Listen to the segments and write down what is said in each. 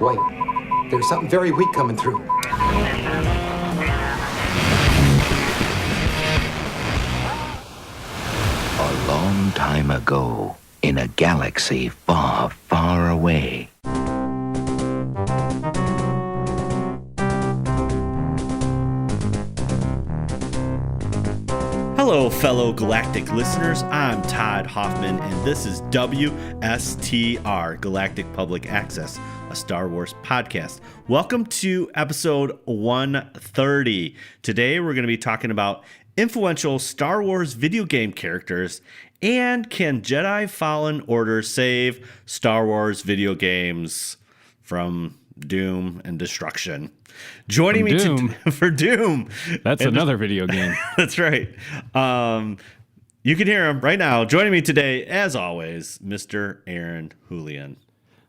Wait, there's something very weak coming through. A long time ago, in a galaxy far, far away. Hello, fellow galactic listeners. I'm Todd Hoffman, and this is WSTR Galactic Public Access, a Star Wars podcast. Welcome to episode 130. Today, we're going to be talking about influential Star Wars video game characters and can Jedi Fallen Order save Star Wars video games from doom and destruction. Joining me for Doom. That's another video game. That's right. You can hear him right now. Joining me today, as always, Mr. Aaron Julian.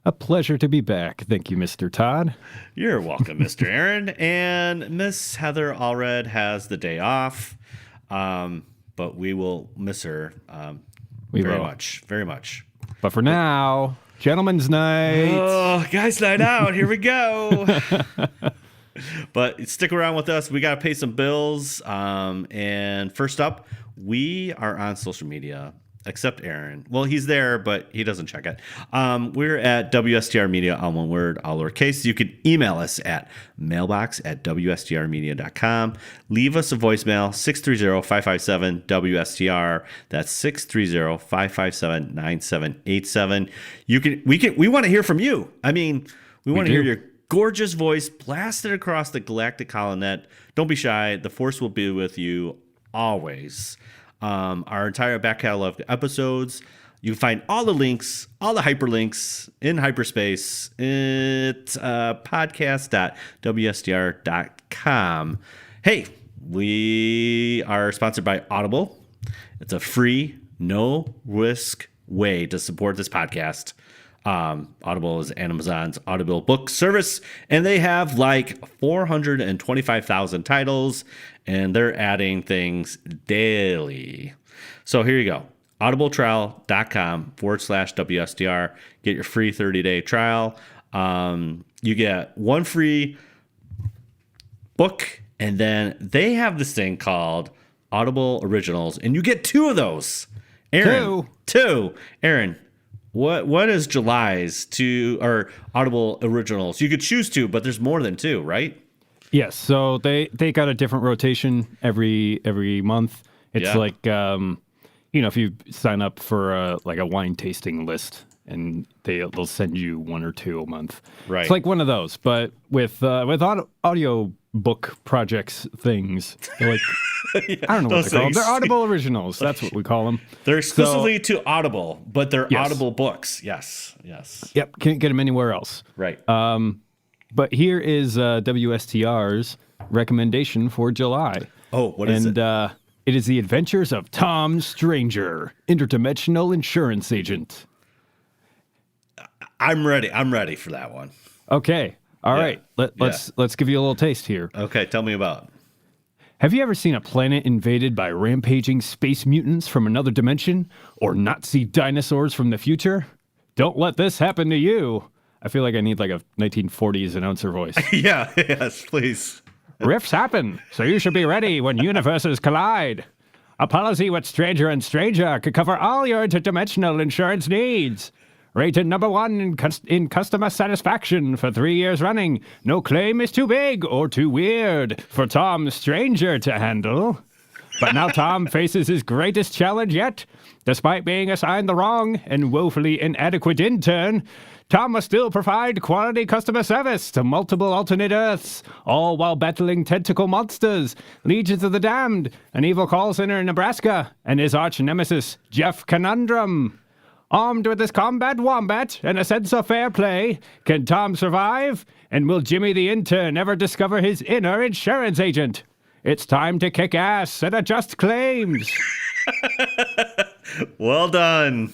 A pleasure to be back. Thank you, Mr. Todd. You're welcome, Mr. Aaron. And Miss Heather Allred has the day off, but we will miss her very much. But for now, gentlemen's night. Oh, guys' night out. Here we go. But stick around with us. We got to pay some bills. And first up, we are on social media, except Aaron. Well, he's there, but he doesn't check it. We're at WSTR Media, all one word, all lowercase. You can email us at mailbox@wstrmedia.com. Leave us a voicemail, 630-557-WSTR. That's 630-557-9787. We want to hear from you. I mean, we want to hear your gorgeous voice blasted across the galactic holonet. Don't be shy. The Force will be with you always. Our entire back catalog of episodes. You can find all the links, all the hyperlinks in hyperspace at podcast.wstr.com. Hey, we are sponsored by Audible. It's a free, no-risk way to support this podcast. Audible is Amazon's Audible book service, and they have like 425,000 titles, and they're adding things daily. So here you go. audibletrial.com/WSTR. Get your free 30-day trial. You get one free book, and then they have this thing called Audible Originals, and you get two of those. Aaron, two. Aaron, what is July's or Audible Originals? You could choose two, but there's more than two, right? Yes. So they got a different rotation every month. It's like if you sign up for a wine tasting list, and they'll send you one or two a month. Right. It's like one of those, but with audio book projects things. They're like, I don't know what they're called. They're Audible Originals. That's what we call them. They're exclusively to Audible, but they're Audible books. Yes. Yep. Can't get them anywhere else. Right. But here is WSTR's recommendation for July. Oh, what is it? And it is The Adventures of Tom Stranger, Interdimensional Insurance Agent. I'm ready for that one. Okay. All right. Let's give you a little taste here. Okay, tell me about it. Have you ever seen a planet invaded by rampaging space mutants from another dimension or Nazi dinosaurs from the future? Don't let this happen to you. I feel like I need like a 1940s announcer voice. Yes, please. Rifts happen, so you should be ready when universes collide. A policy with Stranger and Stranger could cover all your interdimensional insurance needs. Rated number 1 in customer satisfaction for 3 years running. No claim is too big or too weird for Tom Stranger to handle. But now Tom faces his greatest challenge yet. Despite being assigned the wrong and woefully inadequate intern, Tom must still provide quality customer service to multiple alternate Earths, all while battling tentacle monsters, legions of the damned, an evil call center in Nebraska, and his arch nemesis, Jeff Conundrum. Armed with his combat wombat and a sense of fair play, can Tom survive? And will Jimmy the intern ever discover his inner insurance agent? It's time to kick ass and adjust claims. Well done.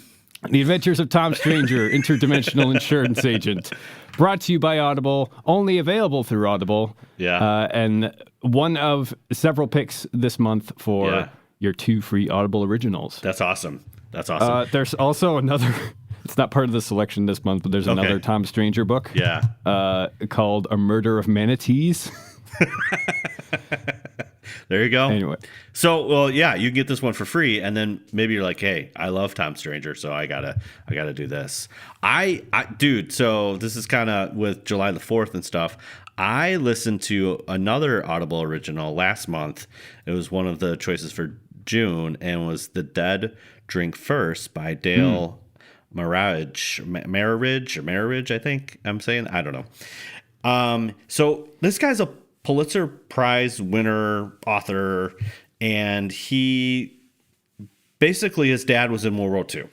The Adventures of Tom Stranger, Interdimensional Insurance Agent. Brought to you by Audible, only available through Audible. Yeah. And one of several picks this month for your 2 free Audible originals. That's awesome. There's also another It's not part of the selection this month, but there's Okay. another Tom Stranger book. Yeah. Called A Murder of Manatees. There you go. Anyway. So, well, yeah, you can get this one for free, and then maybe you're like, hey, I love Tom Stranger, so I gotta do this. Dude, so this is kind of with July the 4th and stuff. I listened to another Audible original last month. It was one of the choices for June, and was The Dead Drink First by Dale Marriage, I think I'm saying. I don't know. So this guy's a Pulitzer Prize winner author, and he basically, his dad was in World War II,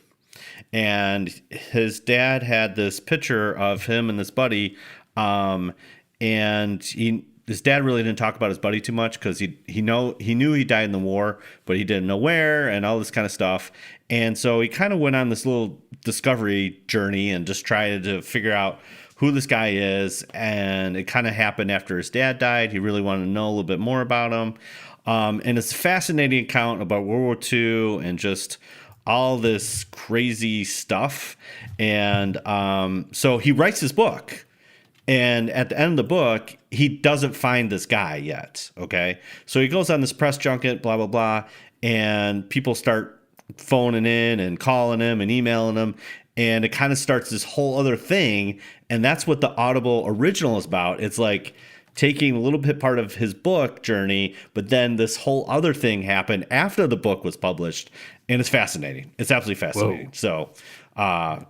and his dad had this picture of him and this buddy, and his dad really didn't talk about his buddy too much because he knew he died in the war, but he didn't know where and all this kind of stuff. And so he kind of went on this little discovery journey and just tried to figure out who this guy is. And it kind of happened after his dad died. He really wanted to know a little bit more about him. And it's a fascinating account about World War II and just all this crazy stuff. And so he writes his book. And at the end of the book, he doesn't find this guy yet. Okay. So he goes on this press junket, blah, blah, blah. And people start phoning in and calling him and emailing him. And it kind of starts this whole other thing. And that's what the Audible original is about. It's like taking a little bit part of his book journey, but then this whole other thing happened after the book was published. And it's fascinating. It's absolutely fascinating. Whoa. So,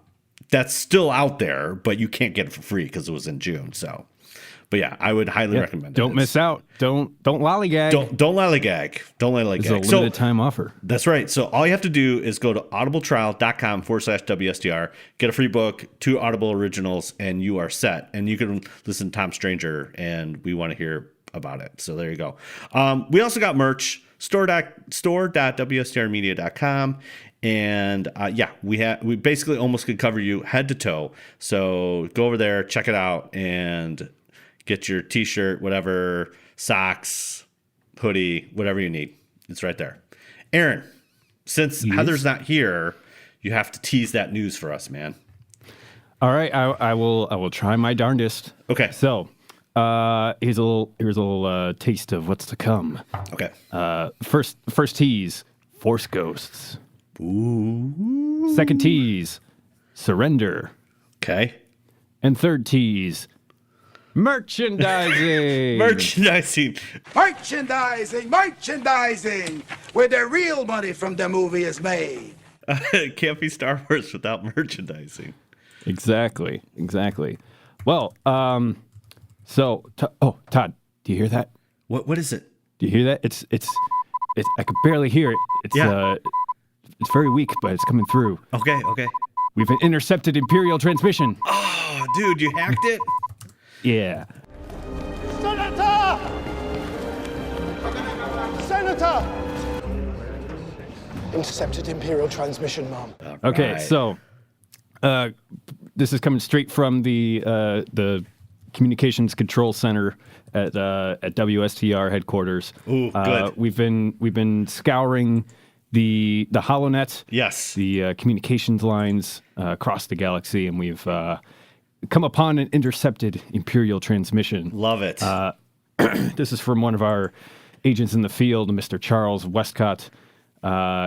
that's still out there, but you can't get it for free because it was in June. So, but yeah, I would highly recommend it. Don't miss out. Don't lollygag. Don't lollygag. Don't lollygag. It's a limited time offer. That's right. So all you have to do is go to audibletrial.com/WSTR, get a free book, 2 Audible originals, and you are set. And you can listen to Tom Stranger, and we want to hear about it. So there you go. We also got merch, store.wstrmedia.com. And yeah, we basically almost could cover you head to toe. So go over there, check it out, and get your t-shirt, whatever, socks, hoodie, whatever you need. It's right there. Aaron, since Heather's not here, you have to tease that news for us, man. All right, I will try my darndest. Okay. So, here's a little taste of what's to come. Okay. First tease, Force Ghosts. Ooh. Second tease, Surrender. Okay. And third tease, merchandising. Merchandising. Merchandising, where the real money from the movie is made. It can't be Star Wars without merchandising. Exactly. Well, Todd, do you hear that? What is it? Do you hear that? It's I could barely hear it. It's very weak, but it's coming through. Okay. We've intercepted Imperial transmission. Oh, dude, you hacked it? Yeah. Senator! Intercepted Imperial transmission, Mom. Okay, Right. so this is coming straight from the Communications Control Center at WSTR headquarters. Ooh, good. We've been scouring the HoloNet. Yes. The communications lines across the galaxy, and we've come upon an intercepted Imperial transmission. Love it. This is from one of our agents in the field, Mr. Charles Westcott.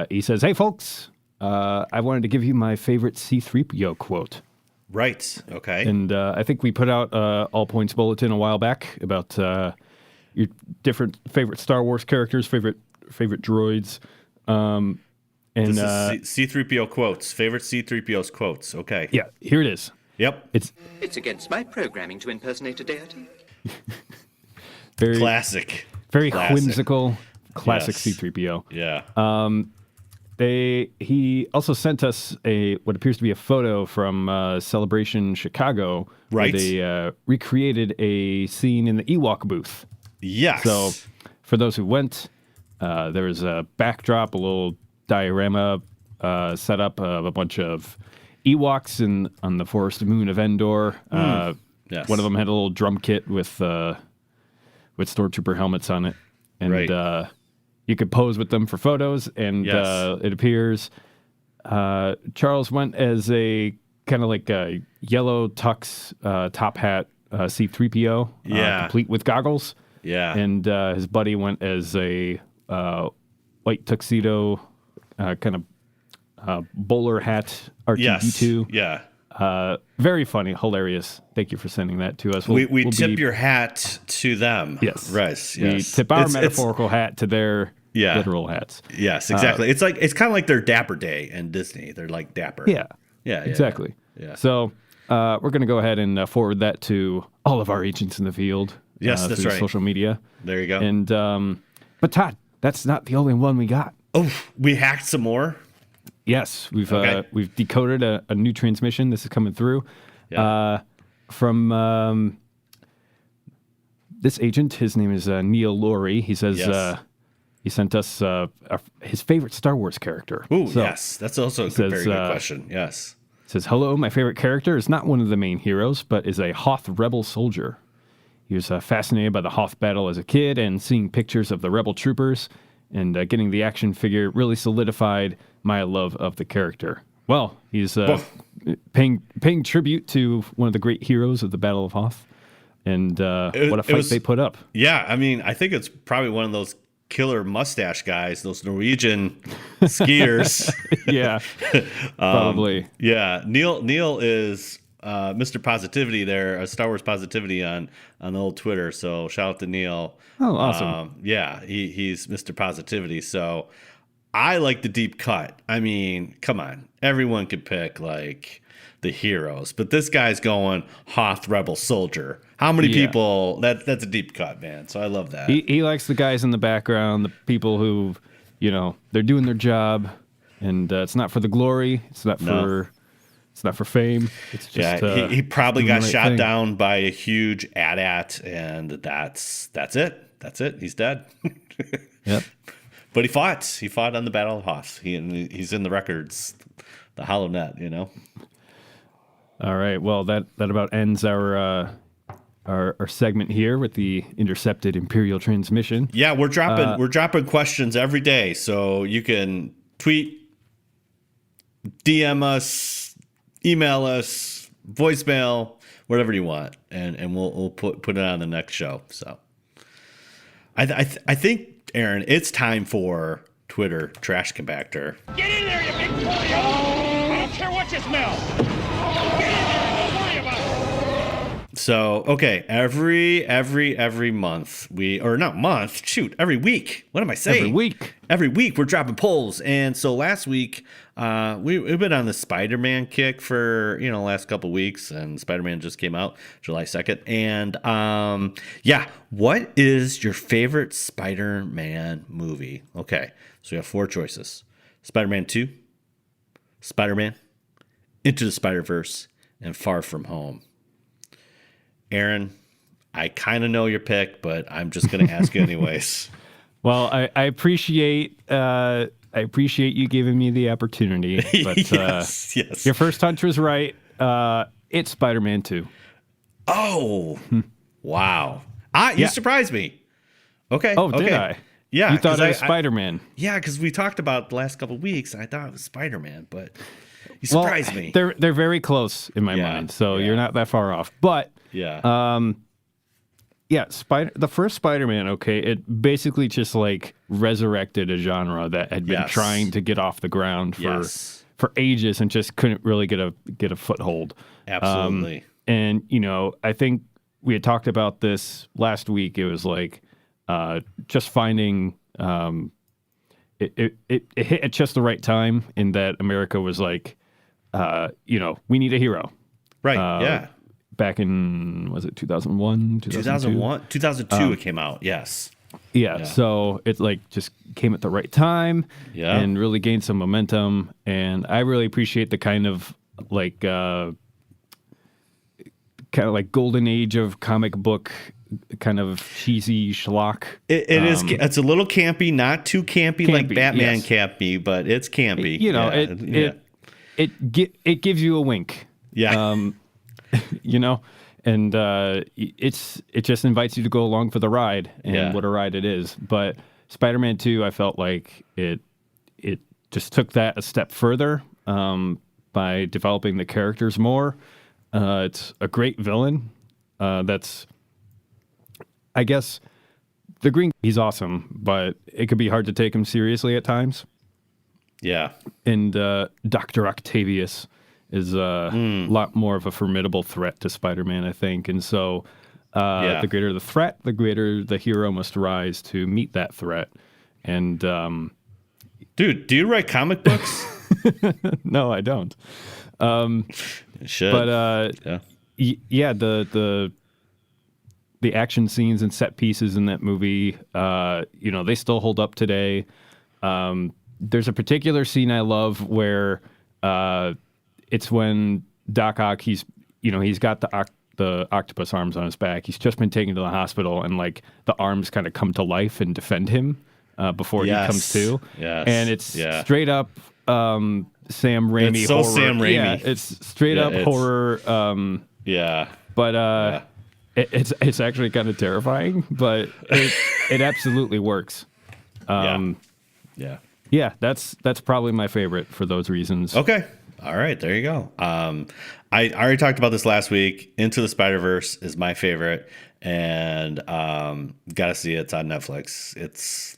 He says, "Hey, folks, I wanted to give you my favorite C-3PO quote." Right. Okay. And I think we put out All Points Bulletin a while back about your different favorite Star Wars characters, favorite droids. And this is C-3PO quotes. Favorite C-3PO's quotes. Okay. yeah, here it is. Yep. It's against my programming to impersonate a deity. very Classic. very Classic. whimsical, classic Yes. C-3PO. Yeah. He also sent us what appears to be a photo from Celebration Chicago. Right. Where they recreated a scene in the Ewok booth. Yes. So for those who went, there was a backdrop, a little diorama set up of a bunch of Ewoks on the forest moon of Endor. Yes. One of them had a little drum kit with stormtrooper helmets on it. And Right. you could pose with them for photos, and Yes. it appears Charles went as a kind of like a yellow tux top hat C-3PO, complete with goggles. Yeah. And his buddy went as a white tuxedo, kind of bowler hat R2-D2. Yeah. Very funny, hilarious. Thank you for sending that to us. We tip your hat to them. Yes. Right. Yes. We tip our metaphorical hat to their literal hats. Yes, exactly. It's kind of like their Dapper Day in Disney. They're like Dapper. Yeah. Yeah. Exactly. Yeah. So we're going to go ahead and forward that to all of our agents in the field. Yes, that's through right. Social media. There you go. And but Todd, that's not the only one we got. Oh, we hacked some more. Yes, we've decoded a new transmission. This is coming through from this agent. His name is Neil Laurie. He says he sent us his favorite Star Wars character. Oh, yes, that's also a very good question. Yes, says, hello, my favorite character is not one of the main heroes, but is a Hoth rebel soldier. He was fascinated by the Hoth battle as a kid, and seeing pictures of the rebel troopers and getting the action figure really solidified my love of the character. Well, he's paying tribute to one of the great heroes of the Battle of Hoth, and what a fight they put up. Yeah, I mean, I think it's probably one of those killer mustache guys, those Norwegian skiers. Yeah, probably. Yeah, Neil is Mr. Positivity there, Star Wars Positivity on the old Twitter. So shout out to Neil. Oh, awesome. Yeah, he's Mr. Positivity. So I like the deep cut. I mean, come on, everyone could pick like the heroes, but this guy's going Hoth Rebel Soldier. How many people? That's a deep cut, man. So I love that. He likes the guys in the background, the people who, they're doing their job, and it's not for the glory. It's not for fame. It's just he probably got shot thing. down by a huge AT-AT, and that's it. That's it. He's dead. Yep. But he fought. He fought on the Battle of Hoth. He's in the records, the HoloNet. All right. Well, that about ends our segment here with the intercepted Imperial transmission. Yeah, we're dropping questions every day, so you can tweet, DM us, email us, voicemail, whatever you want, and we'll put it on the next show. So, I think, Aaron, it's time for Twitter Trash Compactor. Get in there, you big polio! I don't care what you smell! Get in there and don't worry about it! So, okay, every month every week. What am I saying? Every week we're dropping polls. And so last week, we've been on the Spider-Man kick for, last couple weeks, and Spider-Man just came out July 2nd. And what is your favorite Spider-Man movie? Okay, so we have 4 choices. Spider-Man 2, Spider-Man, Into the Spider-Verse, and Far From Home. Aaron, I kind of know your pick, but I'm just going to ask you anyways. Well, I appreciate you giving me the opportunity, but yes. Your first hunch was right. It's Spider-Man 2. Oh, wow! You surprised me. Okay. Oh, okay. did I? Yeah, you thought it was Spider-Man. Yeah, because we talked about it the last couple of weeks, and I thought it was Spider-Man, but you surprised me. They're very close in my mind, so you're not that far off. But the first Spider-Man, it basically just like resurrected a genre that had been trying to get off the ground for ages and just couldn't really get a foothold. Absolutely. And I think we had talked about this last week. It was like just finding it hit at just the right time in that America was like, we need a hero. Right. Back in, was it 2001? 2001? 2002 it came out, yes. Yeah, so it like just came at the right time and really gained some momentum. And I really appreciate the kind of like golden age of comic book kind of cheesy schlock. It's a little campy, not too campy like Batman campy, but it's campy. It gives you a wink. Yeah. And it just invites you to go along for the ride, and what a ride it is. But Spider-Man 2, I felt like it just took that a step further. by developing the characters more. It's a great villain. That's, I guess, the Green. He's awesome, but it could be hard to take him seriously at times. Yeah. And Dr. Octavius is a lot more of a formidable threat to Spider-Man, I think. And so the greater the threat, the greater the hero must rise to meet that threat. And dude, do you write comic books? no, I don't. Should. But yeah, the action scenes and set pieces in that movie, they still hold up today. There's a particular scene I love where it's when Doc Ock, he's got the octopus arms on his back. He's just been taken to the hospital, and like the arms kind of come to life and defend him before he comes to. Yes. And it's straight up Sam Raimi it's so horror. Sam Raimi. Yeah, it's straight up horror. But it's actually kind of terrifying, but it absolutely works. Yeah, that's probably my favorite for those reasons. Okay. All right, there you go. I already talked about this last week. Into the Spider-Verse is my favorite, and gotta see it. It's on Netflix. It's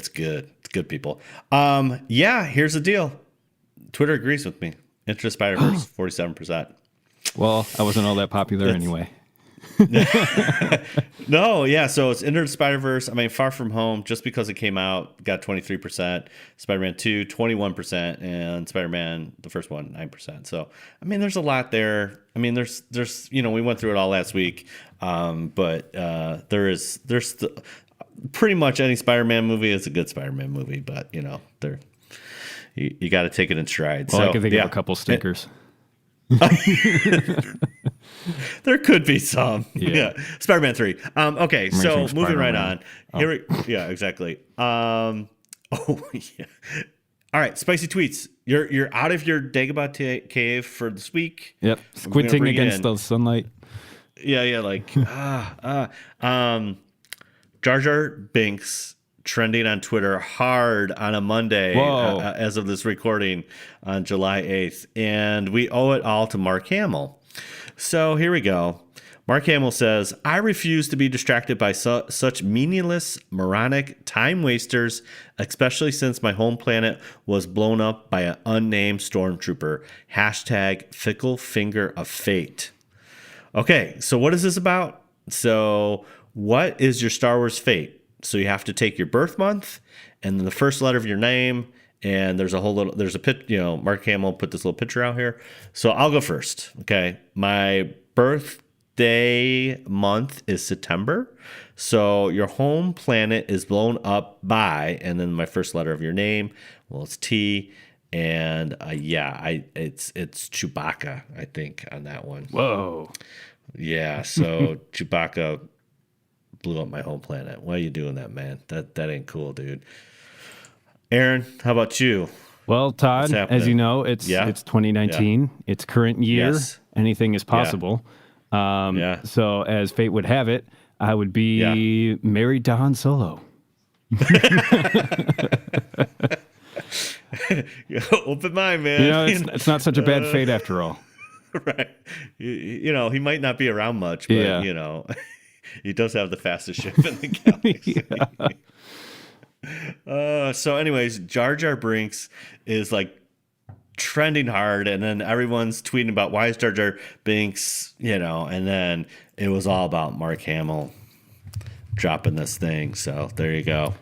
good. It's good, people. Here's the deal. Twitter agrees with me. Into the Spider-Verse, 47%. Well, I wasn't all that popular anyway. No, yeah. So it's Into the Spider-Verse. I mean, Far From Home, just because it came out, got 23%. Spider-Man 2, 21%, and Spider-Man, the first one, 9%. So, I mean, there's a lot there. I mean, there's we went through it all last week, but there's pretty much any Spider-Man movie is a good Spider-Man movie, but you got to take it in stride. Well, so I can think of a couple stickers. There could be some. Yeah. Spider-Man 3. Okay, Amazing so moving right Spider-Man. on. Yeah, exactly. All right, spicy tweets. You're out of your Dagobah cave for this week. Yep. Squinting against the sunlight. Yeah, like Jar Jar Binks trending on Twitter hard on a Monday as of this recording on July 8th. And we owe it all to Mark Hamill. So here we go. Mark Hamill says, I refuse to be distracted by such meaningless, moronic time wasters, especially since my home planet was blown up by an unnamed stormtrooper. # fickle finger of fate. Okay, so what is this about? So what is your Star Wars fate? So you have to take your birth month and then the first letter of your name. And there's a pit, Mark Hamill put this little picture out here. So I'll go first. Okay. My birthday month is September. So your home planet is blown up by, and then my first letter of your name. Well, it's T. And it's Chewbacca, I think, on that one. Whoa. Yeah. So Chewbacca blew up my home planet. Why are you doing that, man? That ain't cool, dude. Aaron, how about you? Well, Todd, as you know, it's 2019. Yeah. It's current year. Yes. Anything is possible. So as fate would have it, I would be married to Han Solo. Open mind, man. It's not such a bad fate after all. Right. He might not be around much, but, he does have the fastest ship in the galaxy. So anyways, Jar Jar Binks is like trending hard, and then everyone's tweeting about why is Jar Jar Binks, and then it was all about Mark Hamill dropping this thing. So there you go.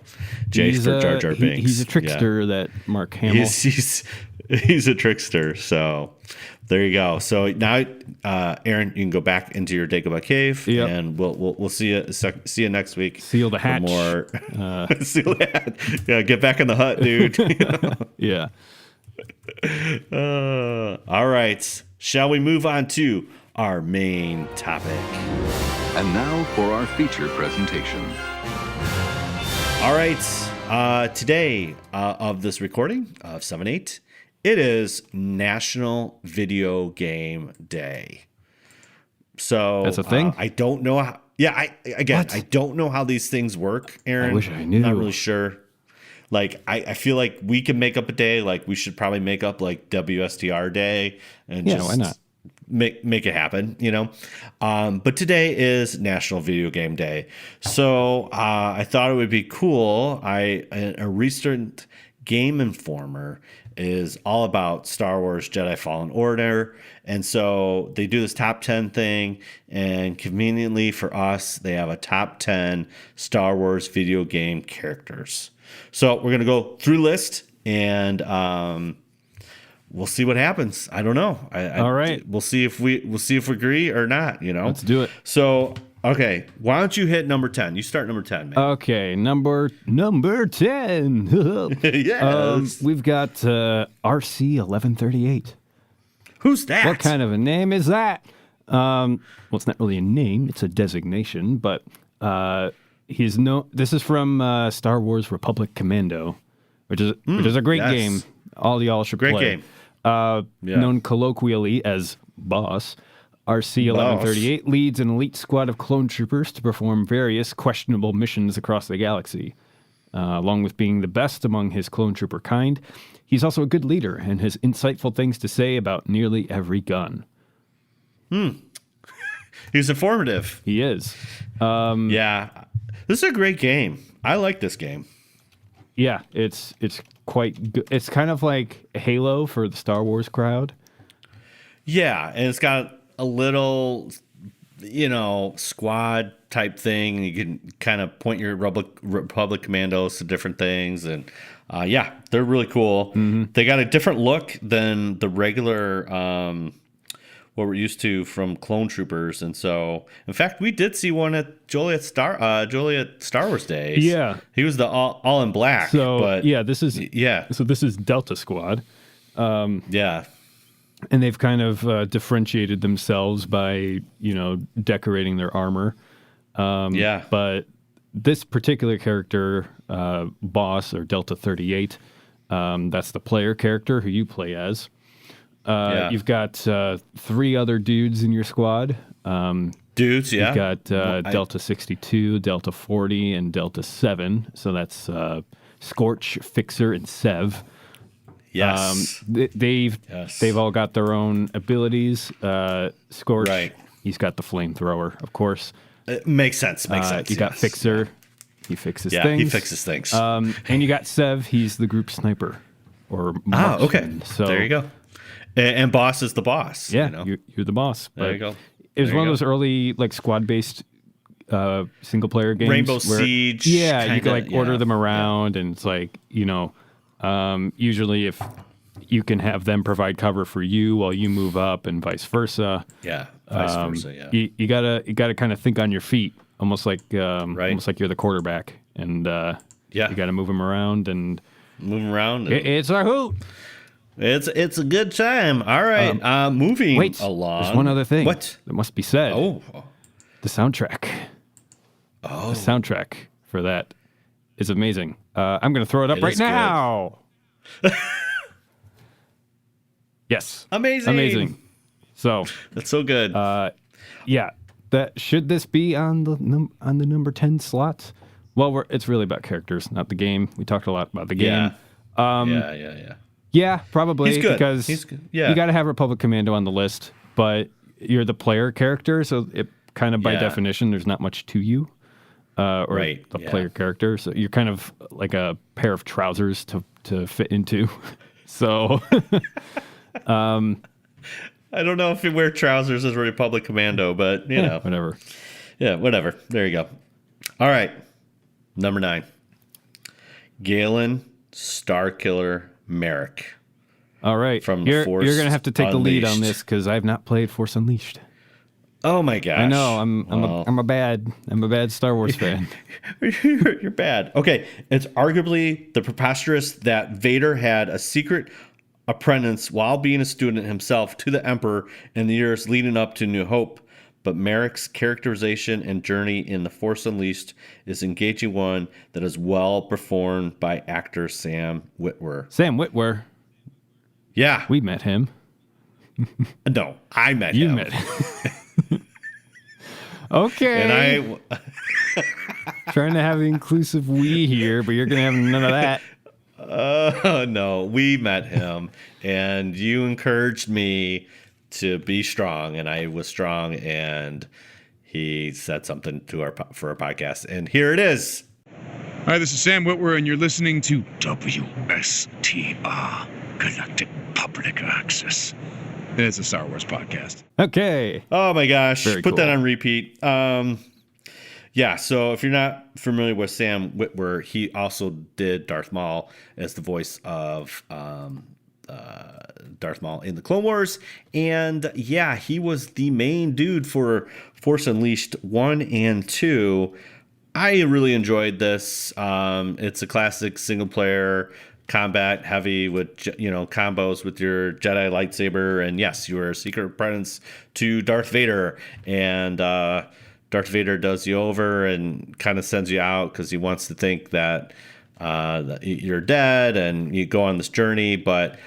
Jay's for Jar Jar Binks. He's a trickster, that Mark Hamill. He's a trickster. So there you go. So now, Aaron, you can go back into your Dagobah cave, and we'll see you next week. Seal the hatch. More seal the hatch. Yeah, get back in the hut, dude. Yeah. All right. Shall we move on to our main topic? And now for our feature presentation. All right. Today of this recording of 7/8, it is National Video Game Day. So that's a thing. I don't know how. Yeah, I don't know how these things work, Aaron. I wish I knew. Not really sure. Like, I feel like we can make up a day. Like, we should probably make up like WSTR Day and Yeah, just why not? make it happen, you know? But today is National Video Game Day. So I thought it would be cool. A recent Game Informer is all about Star Wars Jedi Fallen Order. And so they do this top 10 thing. And conveniently for us, they have a top 10 Star Wars video game characters. So we're going to go through list and we'll see what happens. I don't know. All right. We'll see if we agree or not, you know. Let's do it. So, okay, why don't you hit number 10? You start number 10, man. Okay, number 10. Yes. We've got RC 1138. Who's that? What kind of a name is that? Well, it's not really a name; it's a designation. But he's no. This is from Star Wars Republic Commando, which is a great yes. game. All y'all should Great play. game. Known colloquially as Boss, RC 1138 leads an elite squad of clone troopers to perform various questionable missions across the galaxy. Along with being the best among his clone trooper kind, he's also a good leader and has insightful things to say about nearly every gun. He's informative. He is. Yeah. This is a great game. I like this game. Yeah, it's quite good. It's kind of like Halo for the Star Wars crowd. Yeah, and it's got a little, squad type thing. You can kind of point your Republic Commandos to different things. And yeah, they're really cool. Mm-hmm. They got a different look than the regular, what we're used to from Clone Troopers. And so, in fact, we did see one at Joliet Star Wars Days. Yeah. He was the all in black. So, but this is Delta Squad. Yeah. And they've kind of differentiated themselves by, decorating their armor. Yeah. But this particular character, Boss or Delta 38, that's the player character who you play as. You've got 3 other dudes in your squad. Dudes, yeah. You've got Delta 62, Delta 40, and Delta 7. So that's Scorch, Fixer, and Sev. Yes. They've all got their own abilities. Scorch, right. He's got the flamethrower, of course. It makes sense. You got Fixer. He fixes things. Yeah, he fixes things. And you got Sev. He's the group sniper. Or marksman. Okay. So there you go. And Boss is the boss. Yeah, you're the boss. There you go. It was one of those early squad-based single player games. Rainbow where, Siege. Yeah, you could order them around, and it's usually if you can have them provide cover for you while you move up, and vice versa. Yeah, vice versa. Yeah. You gotta kind of think on your feet, almost like almost like you're the quarterback, and you gotta move them around and it's a hoot. It's a good time. All right, moving along. There's one other thing. What? That must be said. Oh. The soundtrack. Oh. The soundtrack for that is amazing. I'm going to throw it up right now. Yes. Amazing. So. That's so good. Yeah. Should this be on the number 10 slots? Well, it's really about characters, not the game. We talked a lot about the game. Yeah. Yeah, probably. He's good. Because you got to have Republic Commando on the list, but you're the player character, so it kind of by definition, there's not much to you, or the player character. So you're kind of like a pair of trousers to fit into. So, I don't know if you wear trousers as a Republic Commando, but you know, whatever. Yeah, whatever. There you go. All right, number 9, Galen Starkiller Merrick. All right, from the Force you're gonna have to take the lead on Unleashed. this because I've not played Force Unleashed. Oh my gosh! I know I'm a bad Star Wars fan. You're bad. Okay, it's arguably the preposterous that Vader had a secret apprentice while being a student himself to the Emperor in the years leading up to New Hope. But Merrick's characterization and journey in The Force Unleashed is engaging one that is well performed by actor Sam Witwer. Sam Witwer. Yeah. We met him. No, I met you him. Met him. Okay. And trying to have inclusive we here, but you're going to have none of that. No, we met him, and you encouraged me to be strong, and I was strong, and he said something to for our podcast, and here it is. Hi, this is Sam Witwer, and you're listening to WSTR Galactic Public Access. And it's a Star Wars podcast. Okay. Oh my gosh. Very Put that cool. on repeat. Yeah, so if you're not familiar with Sam Witwer, he also did Darth Maul as the voice of Darth Maul in the Clone Wars. And yeah, he was the main dude for Force Unleashed 1 and 2. I really enjoyed this. It's a classic single player combat heavy with, combos with your Jedi lightsaber. And yes, you are a secret apprentice to Darth Vader. And Darth Vader does you over and kind of sends you out because he wants to think that you're dead and you go on this journey. But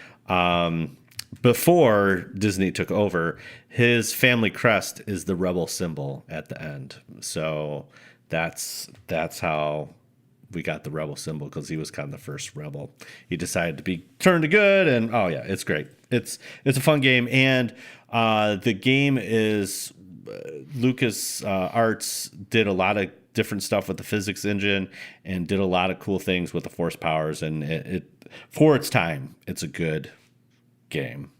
before Disney took over, his family crest is the rebel symbol at the end. So that's how we got the rebel symbol, because he was kind of the first rebel. He decided to be turned to good, and oh yeah, it's great. It's a fun game, and the game is Lucas Arts did a lot of different stuff with the physics engine and did a lot of cool things with the force powers, and it for its time, it's a good game.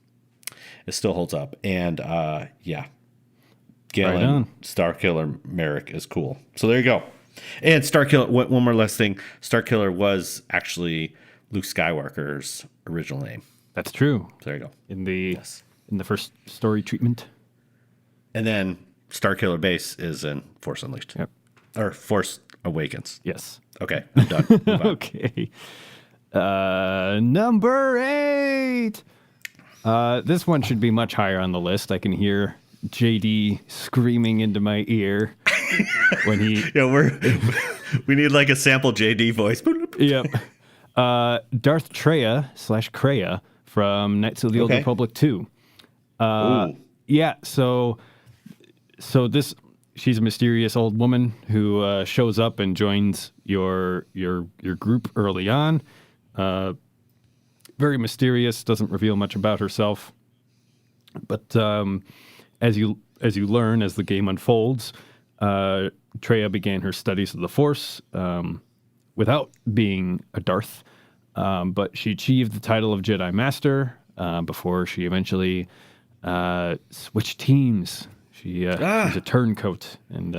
It still holds up, and yeah, Galen Starkiller Merrick is cool. So there you go. And Starkiller, one more last thing. Starkiller was actually Luke Skywalker's original name. That's true. So there you go. In the first story treatment. And then Starkiller Base is in Force Unleashed. Yep. Or Force Awakens. Yes. Okay, I'm done. Move on. Okay. Number 8. This one should be much higher on the list. I can hear JD screaming into my ear when he. Yeah, we need like a sample JD voice. Yep. Darth Treya/Kreia from Knights of the Old Republic 2. Yeah. So this, she's a mysterious old woman who shows up and joins your group early on. Very mysterious. Doesn't reveal much about herself. But as you learn as the game unfolds, Treya began her studies of the Force without being a Darth, but she achieved the title of Jedi Master before she eventually switched teams. She's a turncoat, and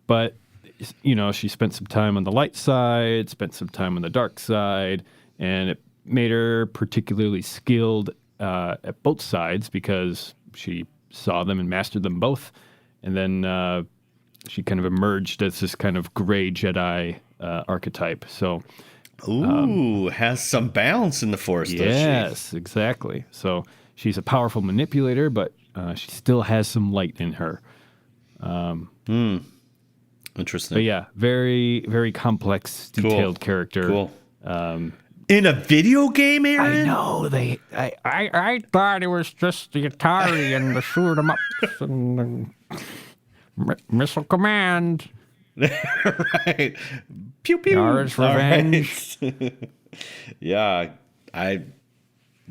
but she spent some time on the light side, spent some time on the dark side, and it made her particularly skilled at both sides because she saw them and mastered them both. And then she kind of emerged as this kind of gray Jedi archetype. So, has some balance in the Force, does she? Yes, exactly. So she's a powerful manipulator, but she still has some light in her. Interesting. But yeah, very, very complex, detailed character. Cool. In a video game, Aaron? I know. I thought it was just the Atari and the shoot 'em ups and missile command. Right. Pew pew. Yars revenge. Right. Yeah,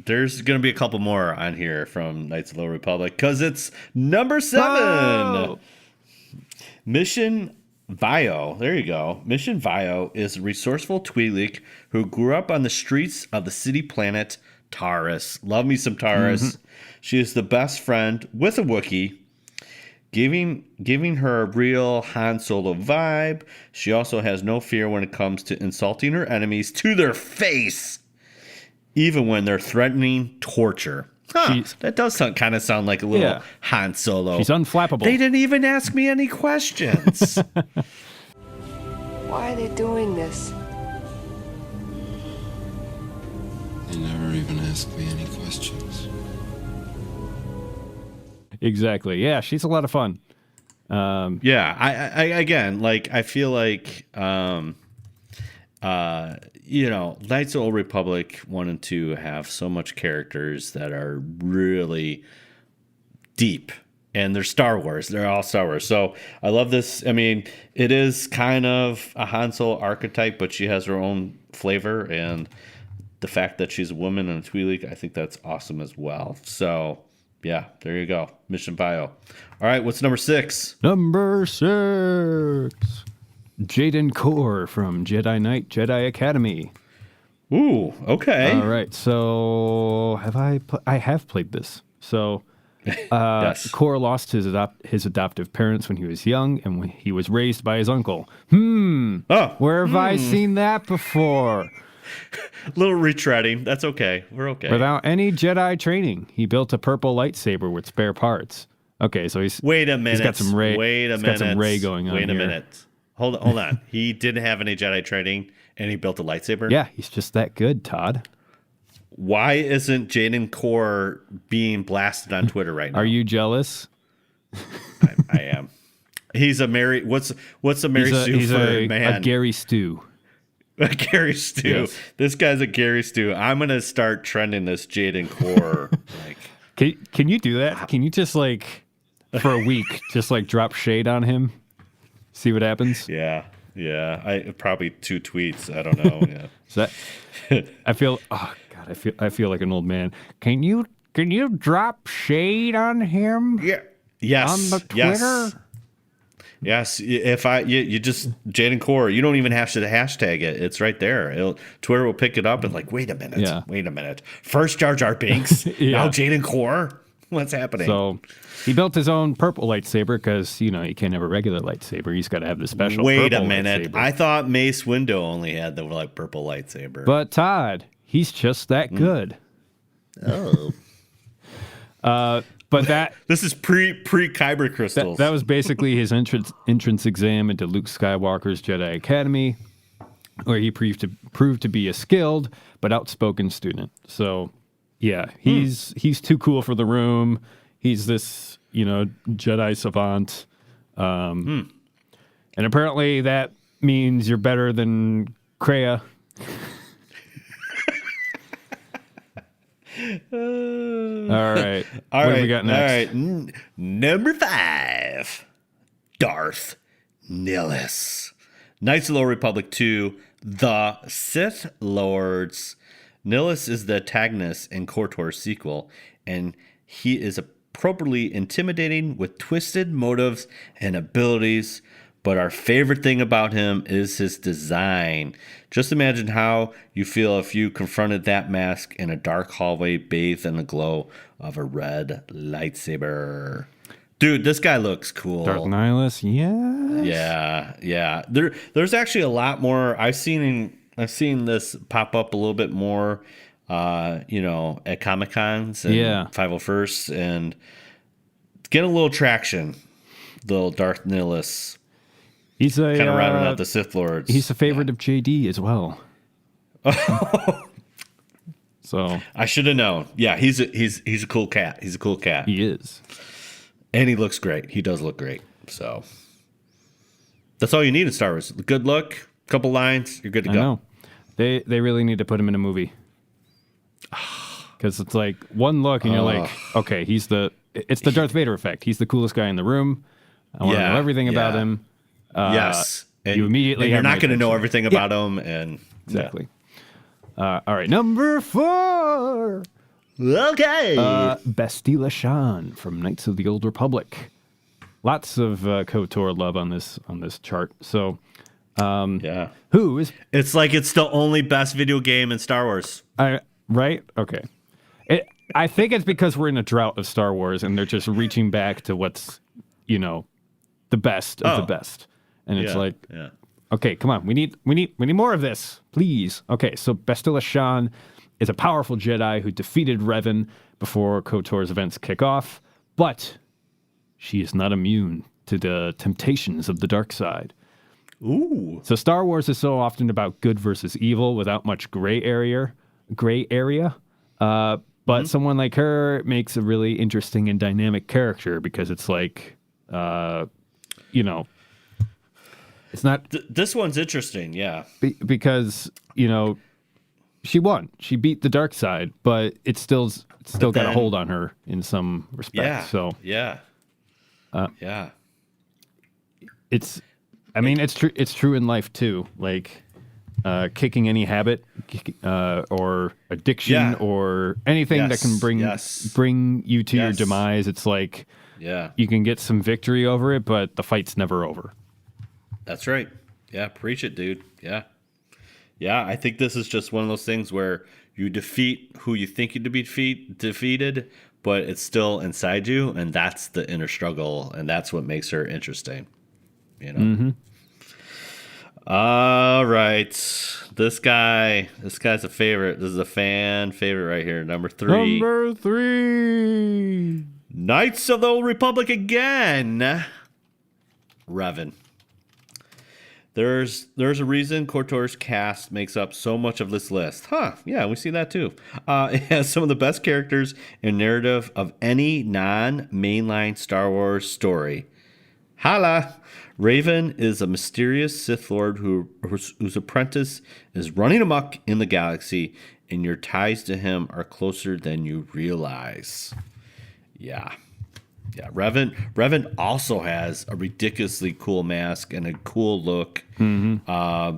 there's gonna be a couple more on here from Knights of the Old Republic because it's number 7. Oh. Mission Vio. There you go. Mission Vio is a resourceful Twi'lek who grew up on the streets of the city planet Taurus. Love me some Taurus. Mm-hmm. She is the best friend with a Wookiee, giving her a real Han Solo vibe. She also has no fear when it comes to insulting her enemies to their face, even when they're threatening torture. Huh, that does kind of sound like a little Han Solo. She's unflappable. They didn't even ask me any questions. Why are they doing this? They never even asked me any questions. Exactly. Yeah, she's a lot of fun. Yeah, I again, I feel like, Knights of the Old Republic 1 and 2 have so much characters that are really deep and they're Star Wars. They're all Star Wars. So I love this. I mean, it is kind of a Han Solo archetype, but she has her own flavor, and the fact that she's a woman in a Twi'lek, I think that's awesome as well. So yeah, there you go. Mission bio. All right, what's number 6? Number 6. Jaden Core from Jedi Knight Jedi Academy. Ooh, okay. All right, so I have played this. So Yes. Core lost his adoptive parents when he was young, and when he was raised by his uncle. Where have I seen that before? Little retreading. That's okay. We're okay. Without any Jedi training, he built a purple lightsaber with spare parts. Okay, so Wait a minute. He's got some ray. Got some ray going on. Wait a here. minute. Hold on. He didn't have any Jedi training, and he built a lightsaber? Yeah, he's just that good, Todd. Why isn't Jaden Core being blasted on Twitter right now? Are you jealous? I am. He's a Mary. What's a Mary Sue for a man? A Gary Stew. A Gary Stew. Yes. This guy's a Gary Stew. I'm gonna start trending this Jaden Core. Can you do that? Can you just for a week just drop shade on him? See what happens? Yeah. I probably 2 tweets. I don't know. Yeah. So I feel. Oh God, I feel like an old man. Can you drop shade on him? Yeah. Yes. On the Twitter. Yes. If you just Jaden Core, you don't even have to hashtag it. It's right there. Twitter will pick it up and wait a minute. Yeah. Wait a minute. First Jar Jar Binks. Yeah. Now Jaden Core. What's happening? So he built his own purple lightsaber because you can't have a regular lightsaber. He's got to have the special. Wait a purple minute. lightsaber. I thought Mace Windu only had the purple lightsaber. But Todd, he's just that good. Oh. But that this is pre Kyber crystals. that was basically his entrance exam into Luke Skywalker's Jedi Academy, where he proved to be a skilled but outspoken student. So, yeah, he's too cool for the room. He's this Jedi savant, and apparently that means you're better than Kreia. All right. What do we got next? All right. Number 5. Darth Nihilus. Knights of the Old Republic 2. The Sith Lords. Nihilus is the antagonist in KOTOR's sequel, and he is appropriately intimidating with twisted motives and abilities. But our favorite thing about him is his design. Just imagine how you feel if you confronted that mask in a dark hallway bathed in the glow of a red lightsaber. Dude, this guy looks cool. Darth Nihilus, Yeah. There's actually a lot more. I've seen this pop up a little bit more, at Comic Cons and 501st, and get a little traction. Little Darth Nihilus. He's kind of rounding out the Sith Lords. He's a favorite of JD as well. So I should have known. Yeah, he's a cool cat. He's a cool cat. He is, and he looks great. He does look great. So that's all you need in Star Wars. Good look, couple lines, you're good to go. I know. They really need to put him in a movie because it's one look and you're okay, it's the Darth Vader effect. He's the coolest guy in the room. I want to know everything about him. Yes. And you immediately and you're not going to know attention. everything about him. And exactly. All right. Number 4. Okay. Bastila Shan from Knights of the Old Republic. Lots of KOTOR love on this chart. So, who is? It's it's the only best video game in Star Wars. Right? Okay. I think it's because we're in a drought of Star Wars, and they're just reaching back to what's, the best of the best. And it's okay, come on, we need more of this, please. Okay, so Bastila Shan is a powerful Jedi who defeated Revan before KOTOR's events kick off, but she is not immune to the temptations of the dark side. Ooh. So Star Wars is so often about good versus evil without much gray area. But someone like her makes a really interesting and dynamic character because it's it's not. This one's interesting, yeah. Because she won. She beat the dark side, but it's still got a hold on her in some respect. Yeah. So yeah. Yeah. I mean, it's true. It's true in life too. Like kicking any habit or addiction or anything that can bring you to your demise. It's like you can get some victory over it, but the fight's never over. That's right. Yeah, preach it, dude. Yeah. Yeah, I think this is just one of those things where you defeat who you think you to be defeated, but it's still inside you, and that's the inner struggle, and that's what makes her interesting. You know? Mm-hmm. All right. This guy's a favorite. This is a fan favorite right here. Number 3. Number 3. Knights of the Old Republic again. Revan. There's a reason KOTOR's cast makes up so much of this list. Huh, yeah, we see that too. It has some of the best characters and narrative of any non-mainline Star Wars story. Holla! Raven is a mysterious Sith Lord whose apprentice is running amok in the galaxy, and your ties to him are closer than you realize. Yeah. Yeah, Revan also has a ridiculously cool mask and a cool look. Mm-hmm.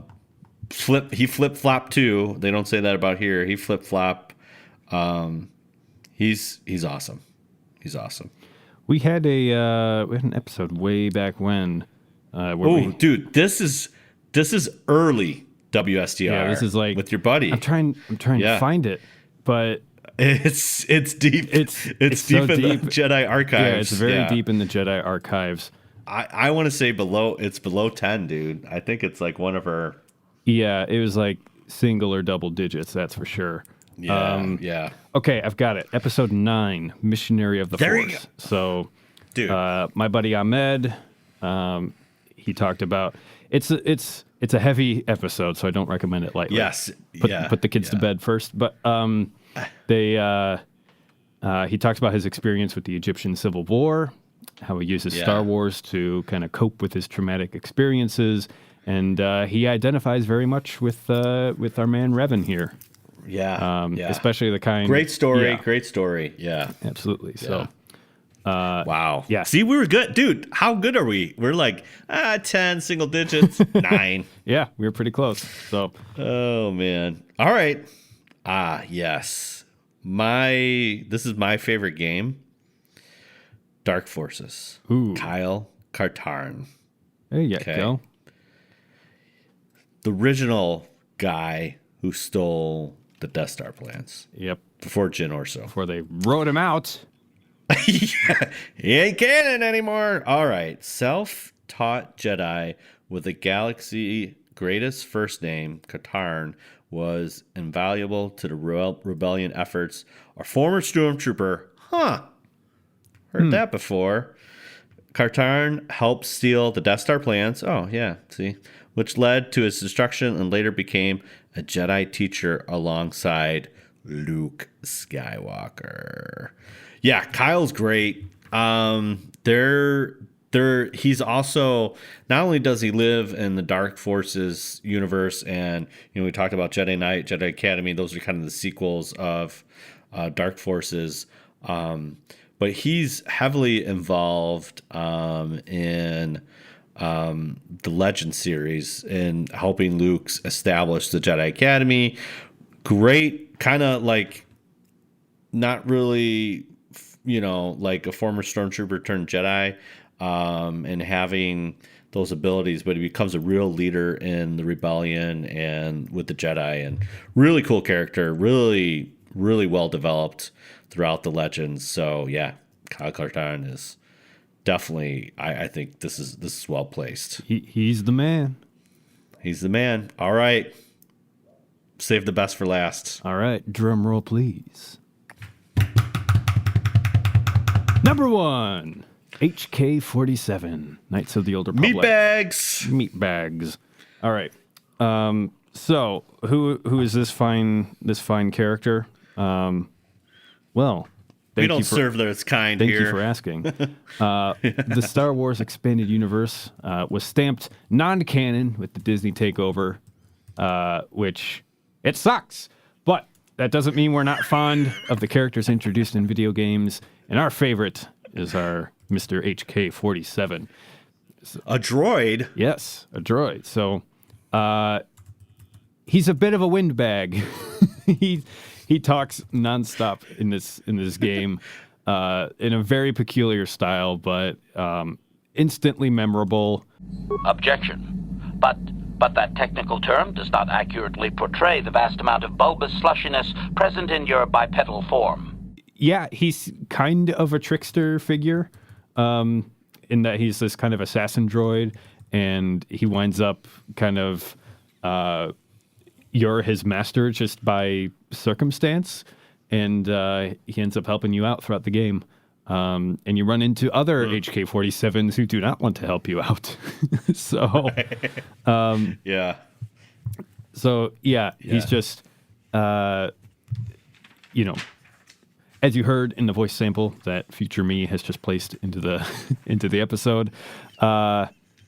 He flip-flop too. They don't say that about here. He flip-flop. He's awesome. He's awesome. We had an episode way back when. Dude, this is early WSTR. Yeah, this is like with your buddy. I'm trying to find it, but it's deep. It's deep so in the Jedi archives. Yeah, it's very deep in the Jedi archives. I want to say below 10, dude. I think it's like one of her. Yeah, it was like single or double digits. That's for sure. Yeah, yeah. Okay, I've got it. Episode 9, Missionary of the Force. So, dude, my buddy Ahmed, he talked about it's a heavy episode, so I don't recommend it lightly. Yes, put the kids to bed first. But he talks about his experience with the Egyptian Civil War, how he uses Star Wars to kind of cope with his traumatic experiences, and he identifies very much with our man Revan here. Yeah, especially the kind. Great story. Yeah, absolutely. So. Wow. Yeah. See, we were good. Dude, how good are we? We're like 10 single digits, 9. Yeah, we were pretty close. So. Oh man. All right. Yes. This is my favorite game. Dark Forces. Ooh. Kyle Katarn. There you go. The original guy who stole the Death Star plans. Yep. Before Jyn Erso. Before they wrote him out. He ain't canon anymore. All right. Self-taught Jedi with the galaxy greatest first name, Katarn, was invaluable to the rebellion efforts. A former stormtrooper. Heard that before. Katarn helped steal the Death Star plans. Oh, yeah. See? Which led to its destruction and later became a Jedi teacher alongside Luke Skywalker. Yeah, Kyle's great. He's also, not only does he live in the Dark Forces universe, and we talked about Jedi Knight, Jedi Academy. Those are kind of the sequels of Dark Forces. But he's heavily involved in the Legend series in helping Luke establish the Jedi Academy. Great, kind of like not really, like a former stormtrooper turned Jedi, and having those abilities, but he becomes a real leader in the rebellion and with the Jedi, and really cool character, really, really well developed throughout the Legends. So yeah, Kyle Katarn is definitely, I think this is well placed. He's the man. He's the man. All right. Save the best for last. All right. Drum roll, please. Number 1, HK-47, Knights of the Old Republic. Meatbags. All right. So who is this fine character? Well, we don't serve those kind here. Thank you for asking. The Star Wars Expanded Universe was stamped non-canon with the Disney takeover, which it sucks. But that doesn't mean we're not fond of the characters introduced in video games. And our favorite is our Mr. HK-47. A droid? Yes, a droid. So he's a bit of a windbag. he talks nonstop in this game in a very peculiar style, but instantly memorable. Objection. But that technical term does not accurately portray the vast amount of bulbous slushiness present in your bipedal form. Yeah, he's kind of a trickster figure, in that he's this kind of assassin droid, and he winds up kind of you're his master just by circumstance, and he ends up helping you out throughout the game. And you run into other HK-47s who do not want to help you out. So, Yeah. So, he's just, as you heard in the voice sample that future me has just placed into the episode,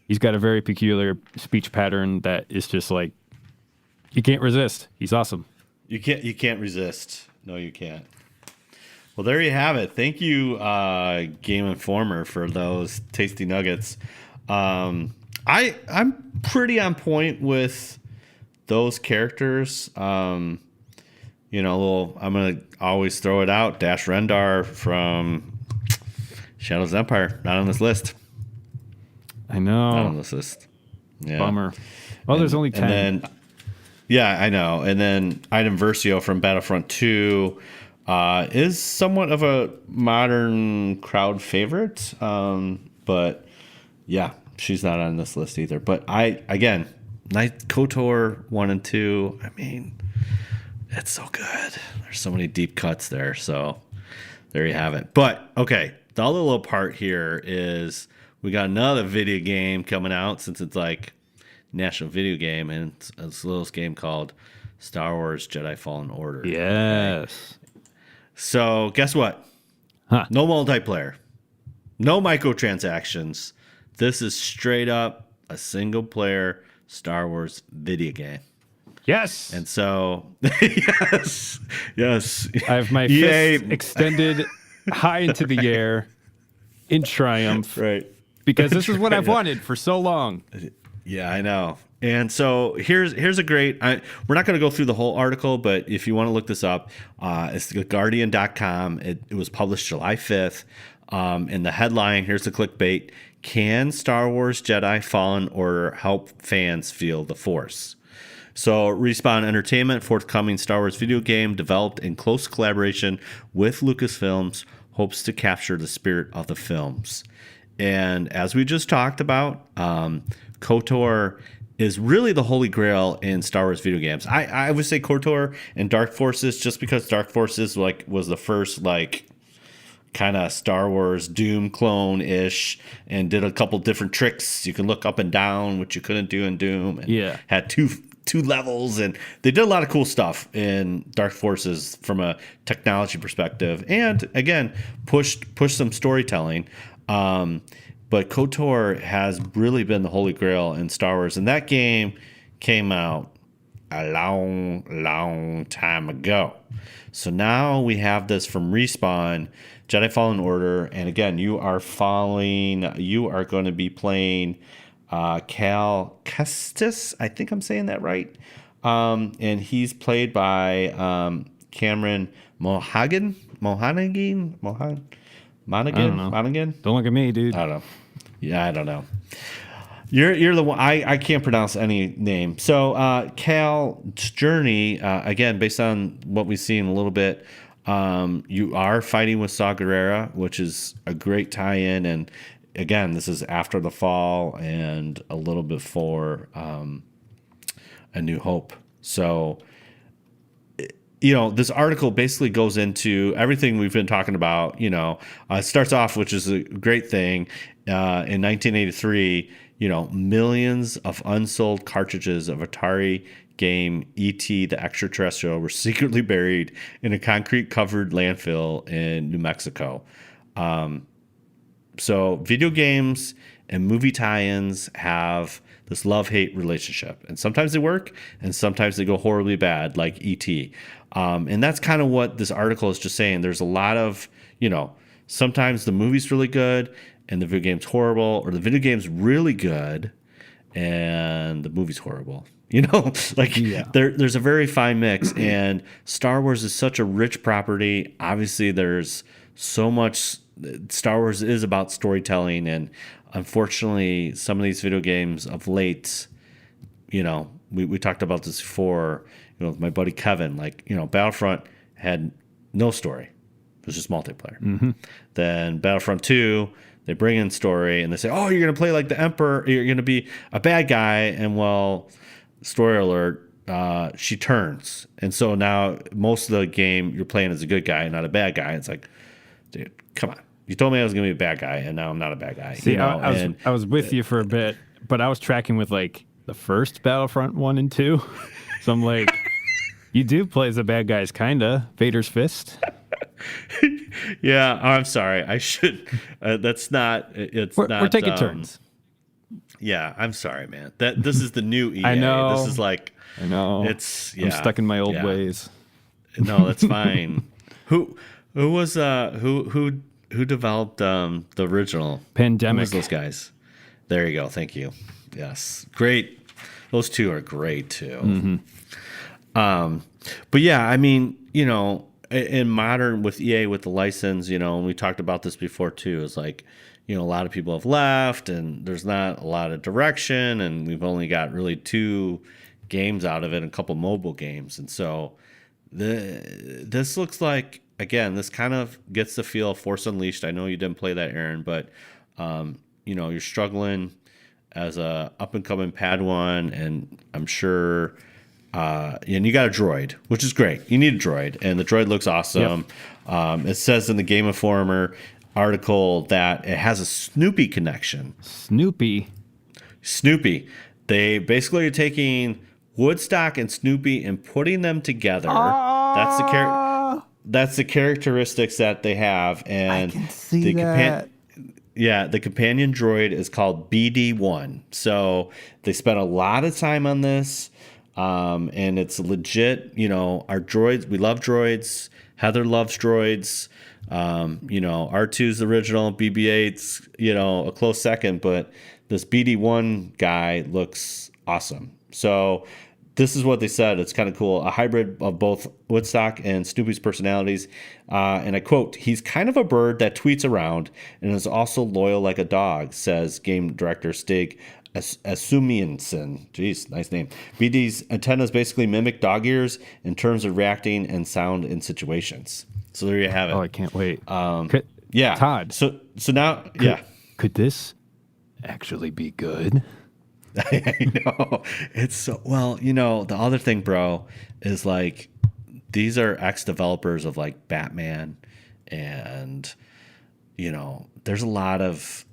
he's got a very peculiar speech pattern that is just like, you can't resist. He's awesome. You can't resist. No, you can't. Well, there you have it. Thank you, Game Informer, for those tasty nuggets. I'm pretty on point with those characters. I'm gonna always throw it out. Dash Rendar from Shadows of Empire, not on this list. I know. Not on this list. Yeah. Bummer. Well, there's only 10. Yeah, I know. And then Item Versio from Battlefront 2 is somewhat of a modern crowd favorite. But yeah, she's not on this list either. But Night KOTOR 1 and 2, I mean, it's so good. There's so many deep cuts there. So there you have it. But okay, the other little part here is we got another video game coming out, since it's like National Video Game, and it's a little game called Star Wars Jedi Fallen Order. Yes. Okay? So guess what? No multiplayer, no microtransactions. This is straight up a single player Star Wars video game. Yes. And so, yes. I have my fist extended high into the air in triumph. Right. Because this is what I've wanted for so long. Yeah, I know. And so here's a great, we're not going to go through the whole article, but if you want to look this up, it's theguardian.com. It was published July 5th. And the headline, here's the clickbait: Can Star Wars Jedi Fallen Order help fans feel the Force? So Respawn Entertainment, forthcoming Star Wars video game developed in close collaboration with Lucasfilms, hopes to capture the spirit of the films. And as we just talked about, KOTOR is really the holy grail in Star Wars video games. I would say KOTOR and Dark Forces, just because Dark Forces was the first kind of Star Wars Doom clone-ish, and did a couple different tricks. You can look up and down, which you couldn't do in Doom. And had two levels, and they did a lot of cool stuff in Dark Forces from a technology perspective, and again pushed some storytelling. But KOTOR has really been the holy grail in Star Wars, and that game came out a long time ago. So now we have this from Respawn, Jedi Fallen Order, and again, you are going to be playing Cal Kestis. I think I'm saying that right. And he's played by Cameron Monaghan. Monaghan? Don't look at me, dude. I don't know. Yeah, I don't know. You're the one. I can't pronounce any name. So Cal's journey, again, based on what we've seen a little bit, you are fighting with Saw Gerrera, which is a great tie-in. And again, this is after the fall and a little before A New Hope. So, this article basically goes into everything we've been talking about. It starts off, which is a great thing. In 1983, millions of unsold cartridges of Atari game E.T. the Extraterrestrial were secretly buried in a concrete-covered landfill in New Mexico. So video games and movie tie-ins have this love-hate relationship. And sometimes they work, and sometimes they go horribly bad, like E.T. And that's kind of what this article is just saying. There's a lot of, sometimes the movie's really good, and the video game's horrible, or the video game's really good and the movie's horrible. You know, like there's a very fine mix, and Star Wars is such a rich property. Obviously, there's so much. Star Wars is about storytelling, and unfortunately, some of these video games of late, you know, we talked about this before, you know, with my buddy Kevin, like, you know, Battlefront had no story. It was just multiplayer. Then Battlefront 2, they bring in story, and they say, oh, you're going to play like the Emperor, you're going to be a bad guy, and well, story alert, she turns. And so now most of the game you're playing as a good guy, not a bad guy. It's like, dude, come on. You told me I was going to be a bad guy, and now I'm not a bad guy. See, you know? I was with you for a bit, but I was tracking with like the first Battlefront 1 and 2. So I'm like, you do play as the bad guys, kinda. Vader's fist. Yeah, I'm sorry. I should. That's not. We're taking turns. Yeah, I'm sorry, man. This is the new EA. I know. This is like. I know. It's. Yeah, I'm stuck in my old ways. No, that's fine. Who developed the original Pandemic? Who was those guys? There you go. Thank you. Yes, great. Those two are great too. But yeah, I mean, you know, in modern with EA with the license, you know, and we talked about this before too. It's like, you know, a lot of people have left, and there's not a lot of direction, and we've only got really 2 games out of it, and a couple mobile games, and so this looks like, again, this kind of gets the feel of Force Unleashed. I know you didn't play that, Aaron, but you know, you're struggling as a up and coming Padawan, and I'm sure. And you got a droid, which is great. You need a droid, and the droid looks awesome. Yep. It says in the Game Informer article that it has a Snoopy connection. Snoopy. They basically are taking Woodstock and Snoopy and putting them together. That's the characteristics that they have, and I can see that. The companion droid is called BD1. So they spent a lot of time on this. And it's legit, you know, our droids, we love droids. Heather loves droids. You know, R2's the original, BB-8's, you know, a close second, but this BD1 guy looks awesome. So this is what they said. It's kind of cool. A hybrid of both Woodstock and Snoopy's personalities. And I quote, he's kind of a bird that tweets around and is also loyal like a dog, says game director Stig Assumiensen. Jeez, nice name. BD's antennas basically mimic dog ears in terms of reacting and sound in situations. So there you have it. Oh, I can't wait. Yeah. Todd. So now, Could this actually be good? I know. It's so, well, you know, the other thing, bro, is like, these are ex-developers of like Batman, and, you know, there's a lot of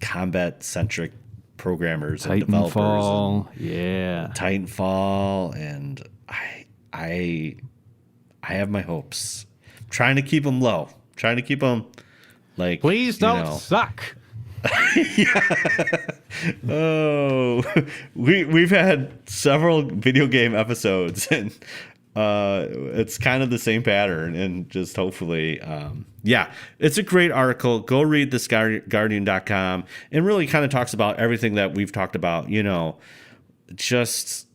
combat-centric programmers and developers. Titanfall, and I have my hopes. I'm trying to keep them low. Trying to keep them like, please don't suck. Oh, we've had several video game episodes, and it's kind of the same pattern, and just hopefully, it's a great article. Go read this Guardian.com, and really kind of talks about everything that we've talked about. You know, just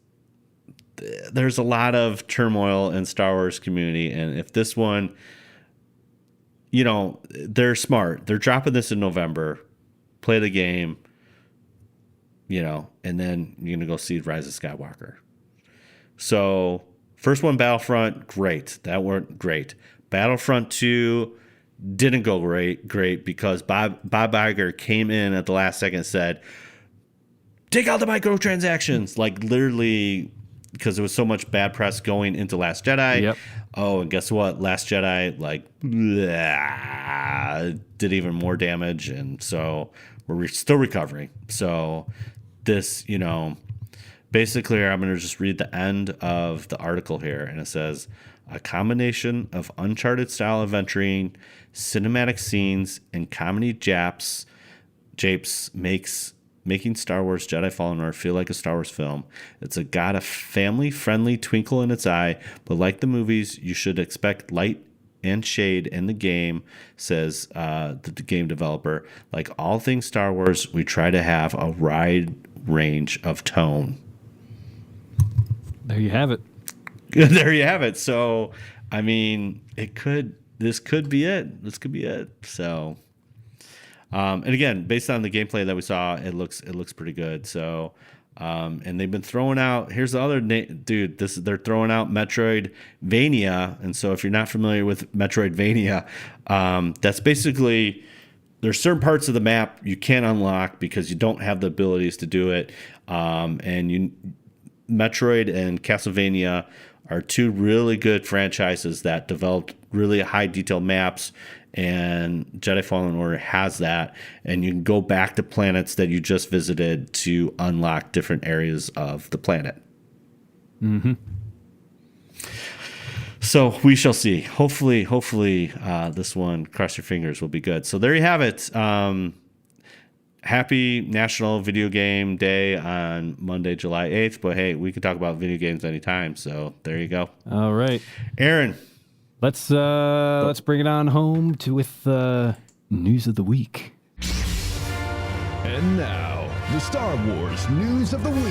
there's a lot of turmoil in Star Wars community, and if this one, you know, they're smart. They're dropping this in November. Play the game, you know, and then you're going to go see Rise of Skywalker. So, first one, Battlefront, great. That went great. Battlefront 2 didn't go great because Bob Iger came in at the last second and said, take out the microtransactions. Like, literally, because there was so much bad press going into Last Jedi. Yep. Oh, and guess what? Last Jedi, like, did even more damage, and so we're still recovering. So this, you know, basically, I'm going to just read the end of the article here, and it says, a combination of Uncharted-style adventuring, cinematic scenes, and comedy japes making Star Wars Jedi Fallen Order feel like a Star Wars film. It's got a family-friendly twinkle in its eye, but like the movies, you should expect light and shade in the game, says the game developer. Like all things Star Wars, we try to have a wide range of tone. There you have it. There you have it. So, I mean, this could be it. This could be it. So, and again, based on the gameplay that we saw, it looks pretty good. So, and they've been throwing out. Here's the other dude. They're throwing out Metroidvania. And so, if you're not familiar with Metroidvania, that's basically there's certain parts of the map you can't unlock because you don't have the abilities to do it. Metroid and Castlevania are two really good franchises that developed really high detail maps, and Jedi Fallen Order has that, and you can go back to planets that you just visited to unlock different areas of the planet. Mm-hmm. So we shall see. Hopefully, this one, cross your fingers, will be good. So there you have it. Happy National Video Game Day on Monday, July 8th. But hey, we can talk about video games anytime. So there you go. All right, Aaron. Let's bring it on home with news of the week. And now, the Star Wars News of the Week.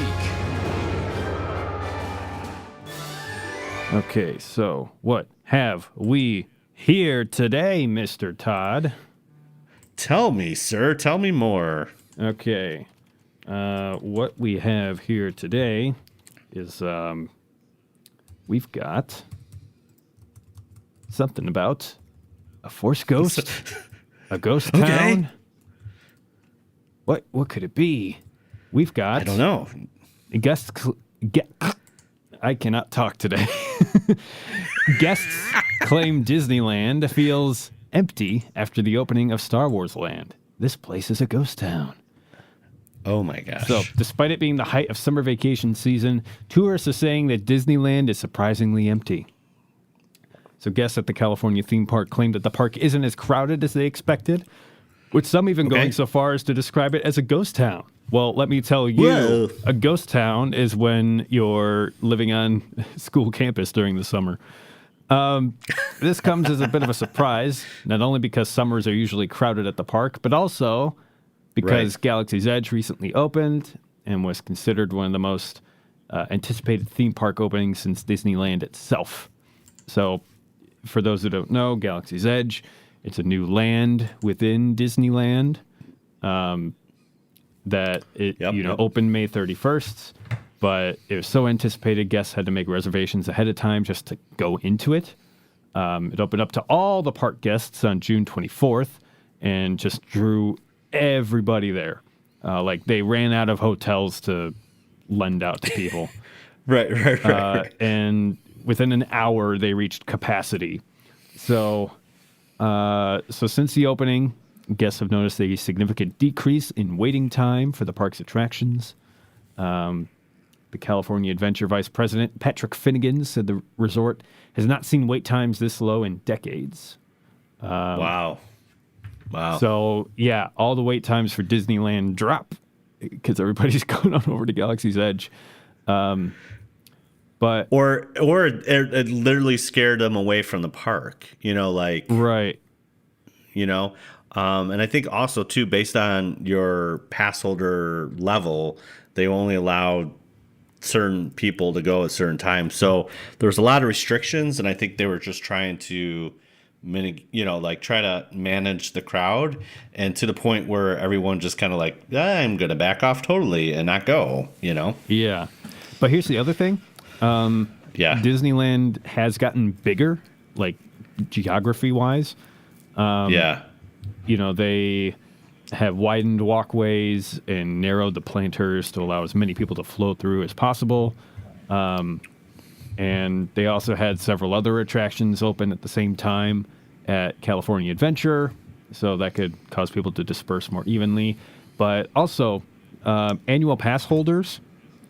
Okay, so what have we here today, Mr. Todd? Tell me, sir. Tell me more. Okay. What we have here today is we've got something about a Force ghost, a ghost town. What could it be? We've got I don't know. I cannot talk today. Guests claim Disneyland feels empty after the opening of Star Wars Land. This place is a ghost town. Oh my gosh. So, despite it being the height of summer vacation season, tourists are saying that Disneyland is surprisingly empty. So, guests at the California theme park claim that the park isn't as crowded as they expected, with some even going so far as to describe it as a ghost town. Well, let me tell you, a ghost town is when you're living on school campus during the summer. This comes as a bit of a surprise, not only because summers are usually crowded at the park, but also because Galaxy's Edge recently opened and was considered one of the most anticipated theme park openings since Disneyland itself. So, for those who don't know, Galaxy's Edge, it's a new land within Disneyland that opened May 31st. But it was so anticipated, guests had to make reservations ahead of time just to go into it. It opened up to all the park guests on June 24th and just drew everybody there. Like they ran out of hotels to lend out to people. Right. And within an hour, they reached capacity. So since the opening, guests have noticed a significant decrease in waiting time for the park's attractions. The California Adventure Vice President, Patrick Finnegan, said the resort has not seen wait times this low in decades. Wow. So, yeah, all the wait times for Disneyland drop because everybody's going on over to Galaxy's Edge. Or it literally scared them away from the park, Right. And I think also, too, based on your pass holder level, they only allowed certain people to go at certain times. So there was a lot of restrictions, and I think they were just trying to try to manage the crowd, and to the point where everyone just kind of I'm going to back off totally and not go, Yeah. But here's the other thing. Disneyland has gotten bigger, geography-wise. They have widened walkways and narrowed the planters to allow as many people to flow through as possible. And they also had several other attractions open at the same time at California Adventure, so that could cause people to disperse more evenly. But also, annual pass holders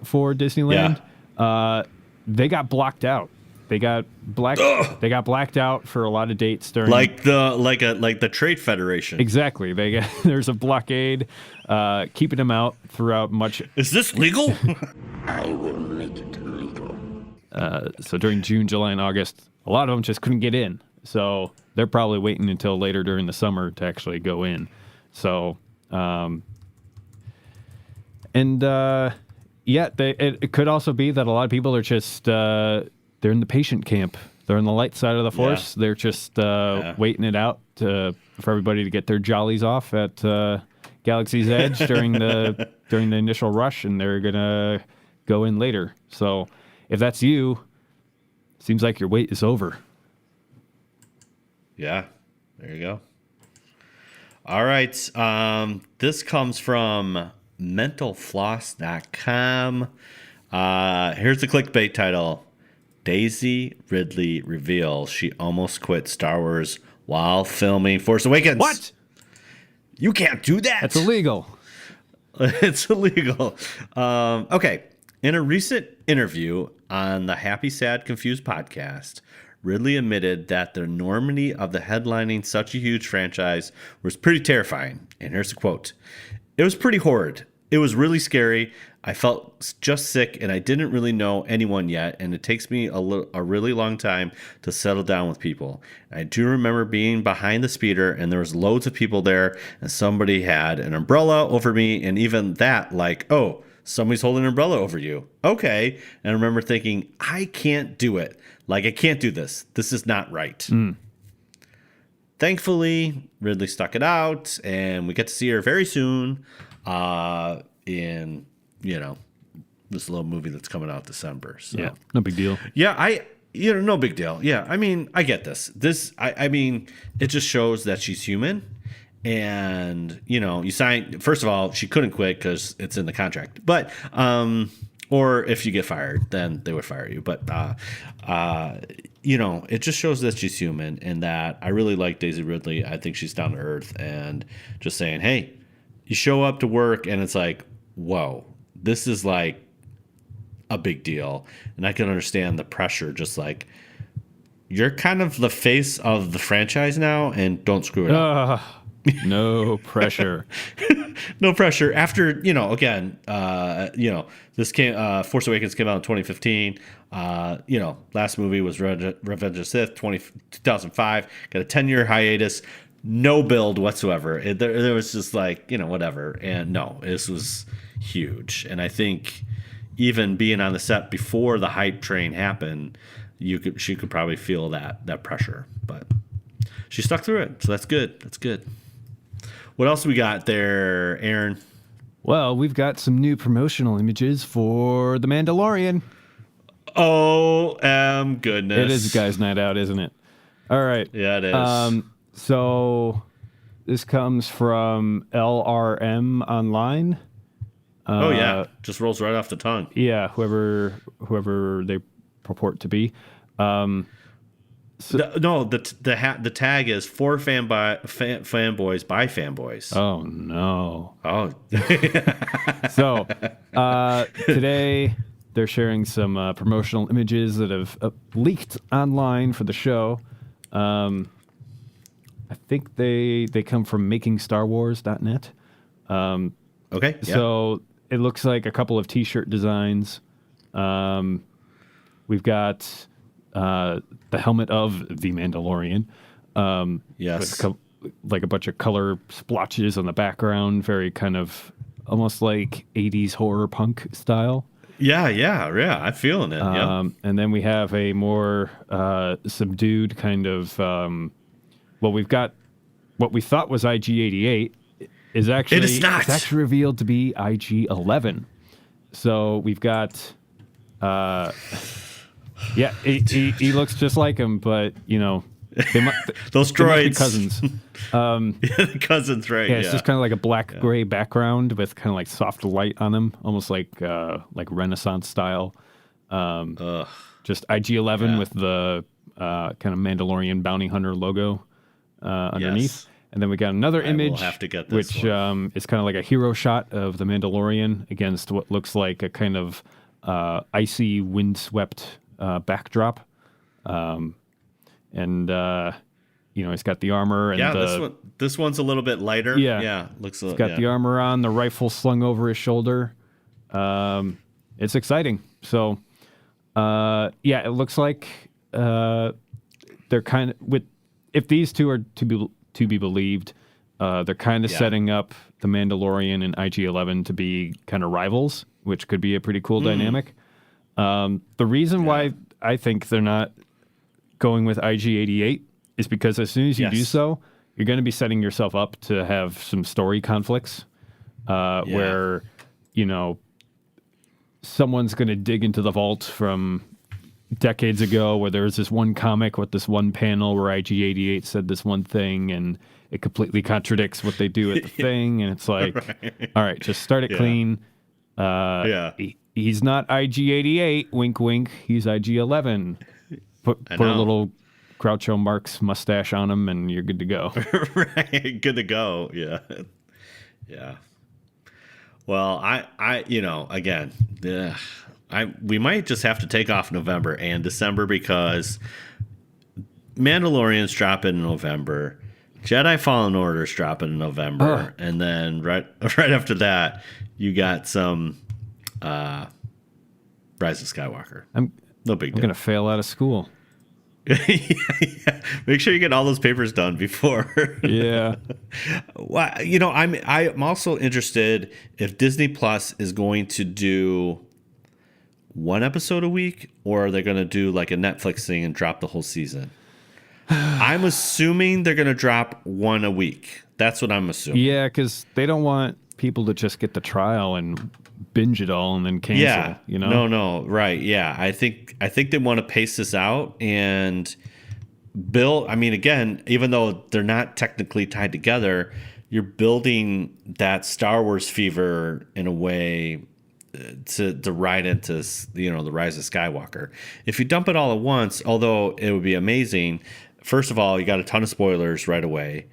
for Disneyland, they got blocked out. They got blacked out for a lot of dates during the Trade Federation. Exactly. There's a blockade keeping them out throughout much. Is this legal? I will make it legal. So during June, July, and August, a lot of them just couldn't get in. So they're probably waiting until later during the summer to actually go in. So, it could also be that a lot of people are just, they're in the patient camp. They're on the light side of the force. Yeah. They're just waiting it out for everybody to get their jollies off at Galaxy's Edge during the initial rush, and they're gonna go in later. So if that's you, seems like your wait is over. Yeah, there you go. All right, this comes from mentalfloss.com. Here's the clickbait title. Daisy Ridley reveals she almost quit Star Wars while filming Force Awakens. What? You can't do that. That's illegal. It's illegal. Okay. In a recent interview on the Happy, Sad, Confused podcast, Ridley admitted that the enormity of the headlining such a huge franchise was pretty terrifying. And here's the quote. It was pretty horrid. It was really scary. I felt just sick, and I didn't really know anyone yet, and it takes me a really long time to settle down with people. I do remember being behind the speeder, and there was loads of people there, and somebody had an umbrella over me, and even that, like, oh, somebody's holding an umbrella over you. Okay. And I remember thinking, I can't do it. Like, I can't do this. This is not right. Thankfully, Ridley stuck it out, and we get to see her very soon in, this little movie that's coming out December. So. Yeah, no big deal. Yeah, no big deal. Yeah, I mean, I get this. I mean, it just shows that she's human. And, you sign, first of all, she couldn't quit because it's in the contract. But, or if you get fired, then they would fire you. But, it just shows that she's human and that I really like Daisy Ridley. I think she's down to earth and just saying, hey, you show up to work and it's like, whoa, this is like a big deal. And I can understand the pressure, just like, you're kind of the face of the franchise now and don't screw it up. No pressure. No pressure. After, again, this came, Force Awakens came out in 2015. Last movie was Revenge of the Sith, 2005. Got a 10-year hiatus. No build whatsoever. There was just like, whatever. And no, this was huge. And I think even being on the set before the hype train happened, she could probably feel that pressure. But she stuck through it. So that's good. That's good. What else we got there, Aaron? Well, we've got some new promotional images for The Mandalorian. Oh, goodness. It is Guys' Night Out, isn't it? All right. Yeah, it is. So this comes from LRM Online. Oh, yeah. Just rolls right off the tongue. Yeah, whoever they purport to be. The tag is for fanboys by fanboys. Oh no! Oh, so today they're sharing some promotional images that have leaked online for the show. I think they come from makingstarwars.net. Okay. Yeah. So it looks like a couple of T-shirt designs. We've got. The helmet of the Mandalorian. Yes. Like a bunch of color splotches on the background, very kind of almost like 80s horror punk style. Yeah. I'm feeling it. And then we have a more subdued kind of, we've got what we thought was IG-88 is actually, it is not. It's actually revealed to be IG-11. So we've got... Yeah, he looks just like him, but those droids, cousins. Cousins, right? Yeah, it's just kind of like a black gray background with kind of like soft light on them, almost like Renaissance style. Just IG-11 with the kind of Mandalorian bounty hunter logo underneath. Yes. And then we got another image, will have to get this which is kind of like a hero shot of the Mandalorian against what looks like a kind of icy, windswept backdrop, and he's got the armor and this one's a little bit lighter. Yeah, looks. He's got the armor on, the rifle slung over his shoulder. It's exciting. So, it looks like they're kind of if these two are to be believed, they're kind of setting up the Mandalorian and IG-11 to be kind of rivals, which could be a pretty cool dynamic. The reason why I think they're not going with IG-88 is because as soon as you do so, you're going to be setting yourself up to have some story conflicts where, you know, someone's going to dig into the vault from decades ago where there was this one comic with this one panel where IG-88 said this one thing and it completely contradicts what they do at the thing. And it's like, all right, just start it clean. He's not IG-88, wink, wink. He's IG-11. Put a little Groucho Marx mustache on him and you're good to go. Right. Good to go. Yeah. Yeah. Well, I you know, again, we might just have to take off November and December because Mandalorian's dropping in November, Jedi Fallen Order's dropping in November, and then right after that, you got some Rise of Skywalker. No big deal. I'm gonna fail out of school. Yeah. Make sure you get all those papers done before. Yeah. Well, you know, I'm also interested if Disney Plus is going to do one episode a week, or are they going to do like a Netflix thing and drop the whole season? I'm assuming they're going to drop one a week. That's what I'm assuming. Yeah, because they don't want people to just get the trial and binge it all and then cancel. Yeah, you know. No, right. Yeah, I think they want to pace this out and build. I mean, again, even though they're not technically tied together, you're building that Star Wars fever in a way to ride into, you know, the Rise of Skywalker. If you dump it all at once, although it would be amazing, first of all, you got a ton of spoilers right away.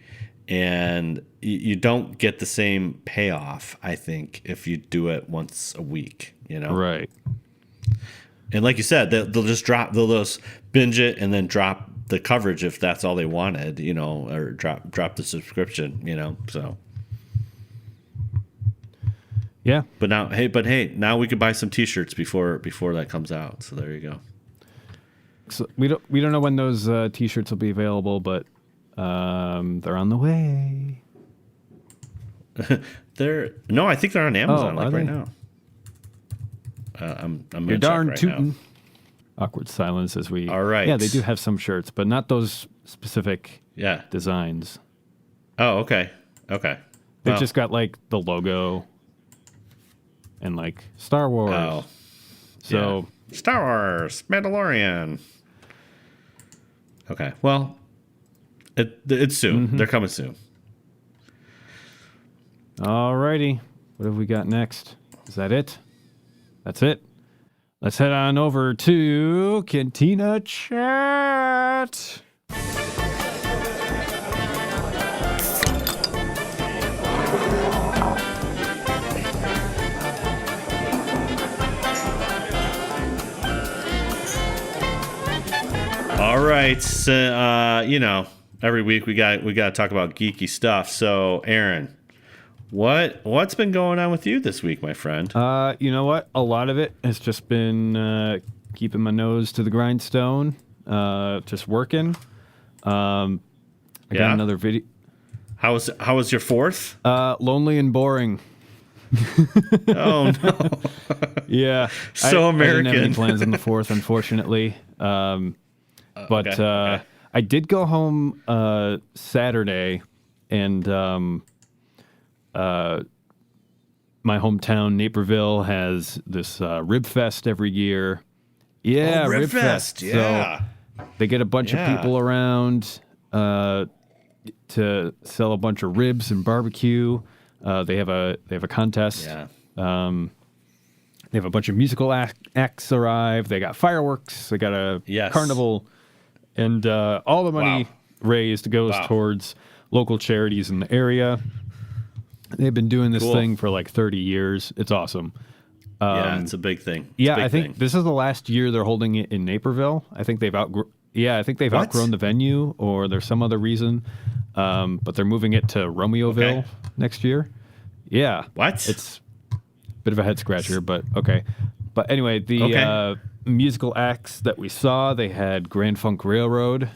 And you don't get the same payoff, I think, if you do it once a week, you know? Right. And like you said, they'll just binge it and then drop the coverage if that's all they wanted, you know, or drop the subscription, you know, so. Yeah. But hey, now we could buy some T-shirts before that comes out. So there you go. So we don't know when those T-shirts will be available, but they're on the way. I think they're on Amazon right now. I'm You're darn right tootin'. now. Awkward silence as we. All right. Yeah, they do have some shirts, but not those specific designs. Oh, okay. They've just got like the logo and like Star Wars. Oh. So Star Wars, Mandalorian. Okay. Well, it's soon. Mm-hmm. They're coming soon. Alrighty. What have we got next? Is that it? That's it. Let's head on over to Cantina Chat. All right. So, you know, every week we got to talk about geeky stuff. So, Aaron, what's been going on with you this week, my friend? You know what? A lot of it has just been keeping my nose to the grindstone, just working. I got another video. How was your fourth? Lonely and boring. Oh no. Yeah. So American. I didn't have any plans on the fourth, unfortunately. But I did go home Saturday, and my hometown, Naperville, has this Rib Fest every year. Yeah, Rib Fest. Yeah. So they get a bunch of people around to sell a bunch of ribs and barbecue. They have a contest. Yeah. They have a bunch of musical acts arrive. They got fireworks. They got a carnival. And all the money raised goes towards local charities in the area. They've been doing this thing for like 30 years. It's awesome. It's a big thing. I think this is the last year they're holding it in Naperville. I think they've outgrown the venue, or there's some other reason. But they're moving it to Romeoville next year. Yeah. What? It's a bit of a head scratcher, but okay. But anyway, the musical acts that we saw, they had Grand Funk Railroad.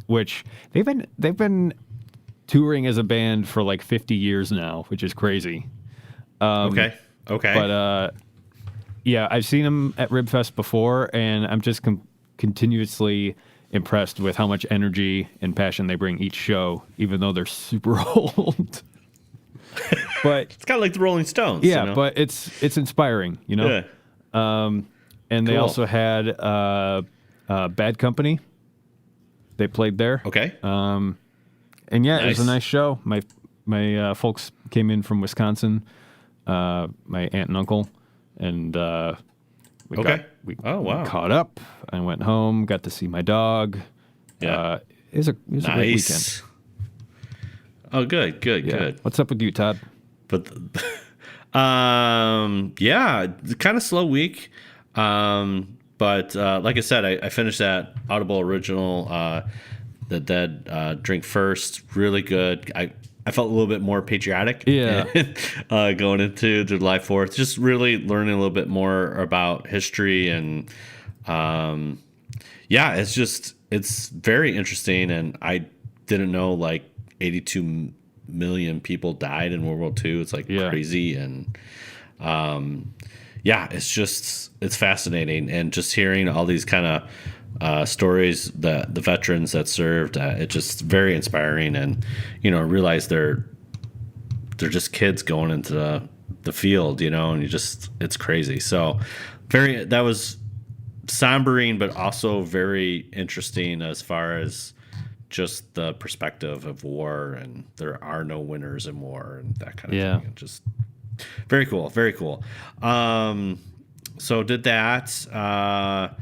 which they've been touring as a band for like 50 years now, which is crazy. Okay. But yeah, I've seen them at Ribfest before, and I'm just continuously impressed with how much energy and passion they bring each show, even though they're super old. But it's kind of like the Rolling Stones. Yeah, you know? but it's inspiring, you know. Yeah. And they Cool. also had Bad Company. They played there. Okay. And yeah, it was a Nice. nice show. My folks came in from Wisconsin. My aunt and uncle, and we caught up. I went home, got to see my dog. Yeah. It was a great weekend. Oh, good. What's up with you, Todd? But yeah, kind of slow week. But like I said, I finished that Audible original, The Dead Drink First. Really good. I felt a little bit more patriotic. Yeah. Going into July 4th, just really learning a little bit more about history and yeah, it's very interesting. And I didn't know like 82 million people died in World War II. It's like crazy. And yeah, it's fascinating. And just hearing all these kind of stories that the veterans that served, it's just very inspiring. And, realize they're just kids going into the field, and it's crazy. So that was sombering, but also very interesting as far as just the perspective of war, and there are no winners in war and that kind of thing. And just very cool. So did that.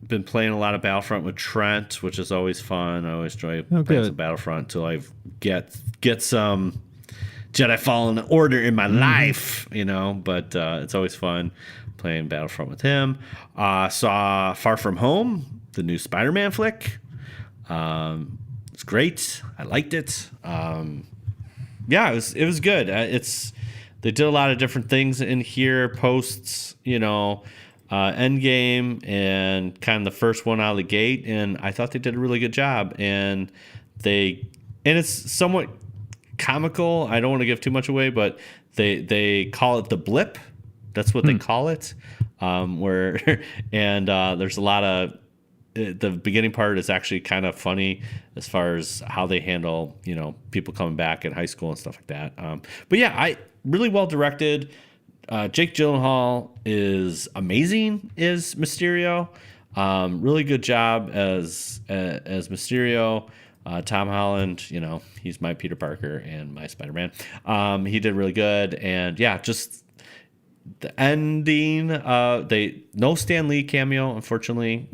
Been playing a lot of Battlefront with Trent, which is always fun. I always enjoy playing some Battlefront until I get some Jedi Fallen Order in my life, But it's always fun playing Battlefront with him. Saw Far From Home, the new Spider-Man flick. It's great. I liked it. Yeah, it was good. They did a lot of different things in here, posts, Endgame and kind of the first one out of the gate, and I thought they did a really good job. And it's somewhat comical. I don't want to give too much away, but they call it the blip. That's what they call it. There's a lot of the beginning part is actually kind of funny as far as how they handle, people coming back in high school and stuff like that. But yeah, really well directed. Jake Gyllenhaal is amazing as Mysterio. Really good job as Mysterio. Tom Holland, he's my Peter Parker and my Spider-Man. He did really good. And yeah, just the ending, no Stan Lee cameo, unfortunately,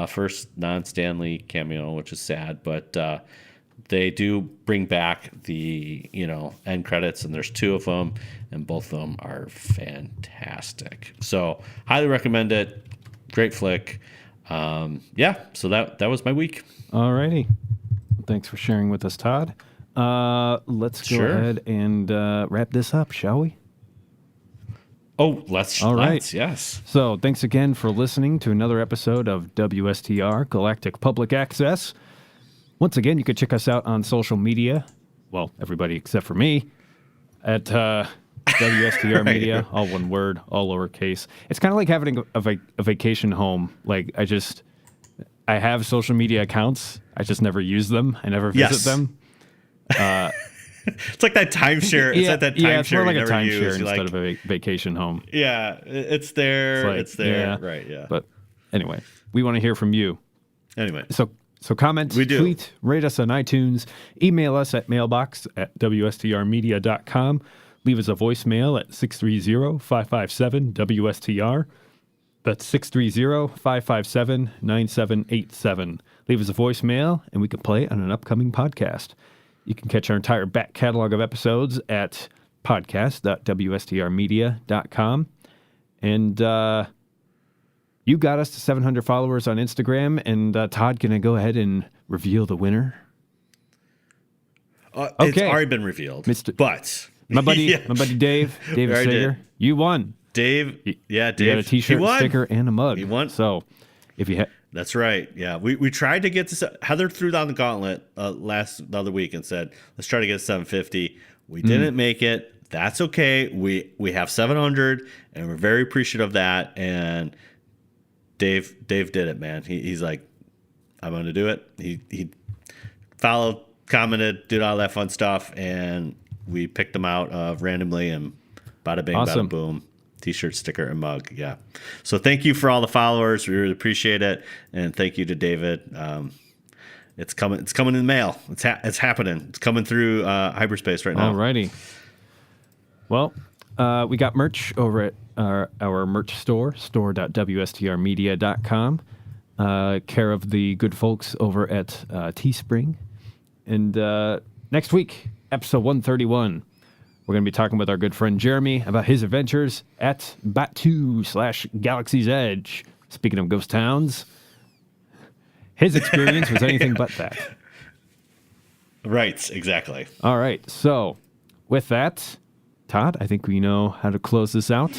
first non-Stan Lee cameo, which is sad, but they do bring back the end credits, and there's 2 of them, and both of them are fantastic. So highly recommend it. Great flick. Yeah, so that was my week. Alrighty, thanks for sharing with us, Todd. Let's go ahead and wrap this up, shall we? Oh, let's. All right. Yes. So thanks again for listening to another episode of WSTR Galactic Public Access. Once again, you can check us out on social media. Well, everybody except for me at WSTR Media, all one word, all lowercase. It's kind of like having a vacation home. Like I have social media accounts. I just never use them. I never visit them. It's like that timeshare. It's like that timeshare. Yeah, it's more like a timeshare instead of a vacation home. Yeah, it's there. It's there. Yeah. Right, yeah. But anyway, we want to hear from you. Anyway. So comment, tweet, rate us on iTunes, email us at mailbox@wstrmedia.com. Leave us a voicemail at 630-557-WSTR. That's 630-557-9787. Leave us a voicemail, and we can play it on an upcoming podcast. You can catch our entire back catalog of episodes at podcast.wstrmedia.com. And you got us to 700 followers on Instagram. And Todd, can I go ahead and reveal the winner? It's already been revealed. But my buddy David Sager, you won. Dave. You got a t-shirt, sticker, and a mug. He won. So if you That's right. Yeah, we tried to get to Heather threw down the gauntlet the other week and said, let's try to get 750. We didn't make it. That's okay. We have 700, and we're very appreciative of that. And Dave did it, man. He's like, I'm going to do it. He followed, commented, did all that fun stuff, and we picked them out randomly, and bada bing, awesome. Bada boom. T-shirt, sticker, and mug. Yeah. So thank you for all the followers. We really appreciate it, and thank you to David. It's coming. It's coming in the mail. It's happening. It's coming through hyperspace right now. Alrighty. Well, we got merch over at our merch store, store.wstrmedia.com, care of the good folks over at Teespring. And next week, episode 131. We're going to be talking with our good friend Jeremy about his adventures at Batu/Galaxy's Edge. Speaking of ghost towns, his experience was anything but that. Right, exactly. All right, so with that, Todd, I think we know how to close this out.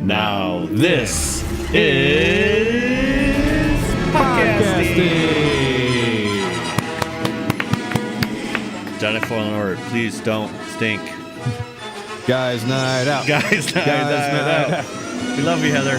Now this is podcasting. Done it for an order. Please don't stink. Guys, night out. Guys, night out. We love you, Heather.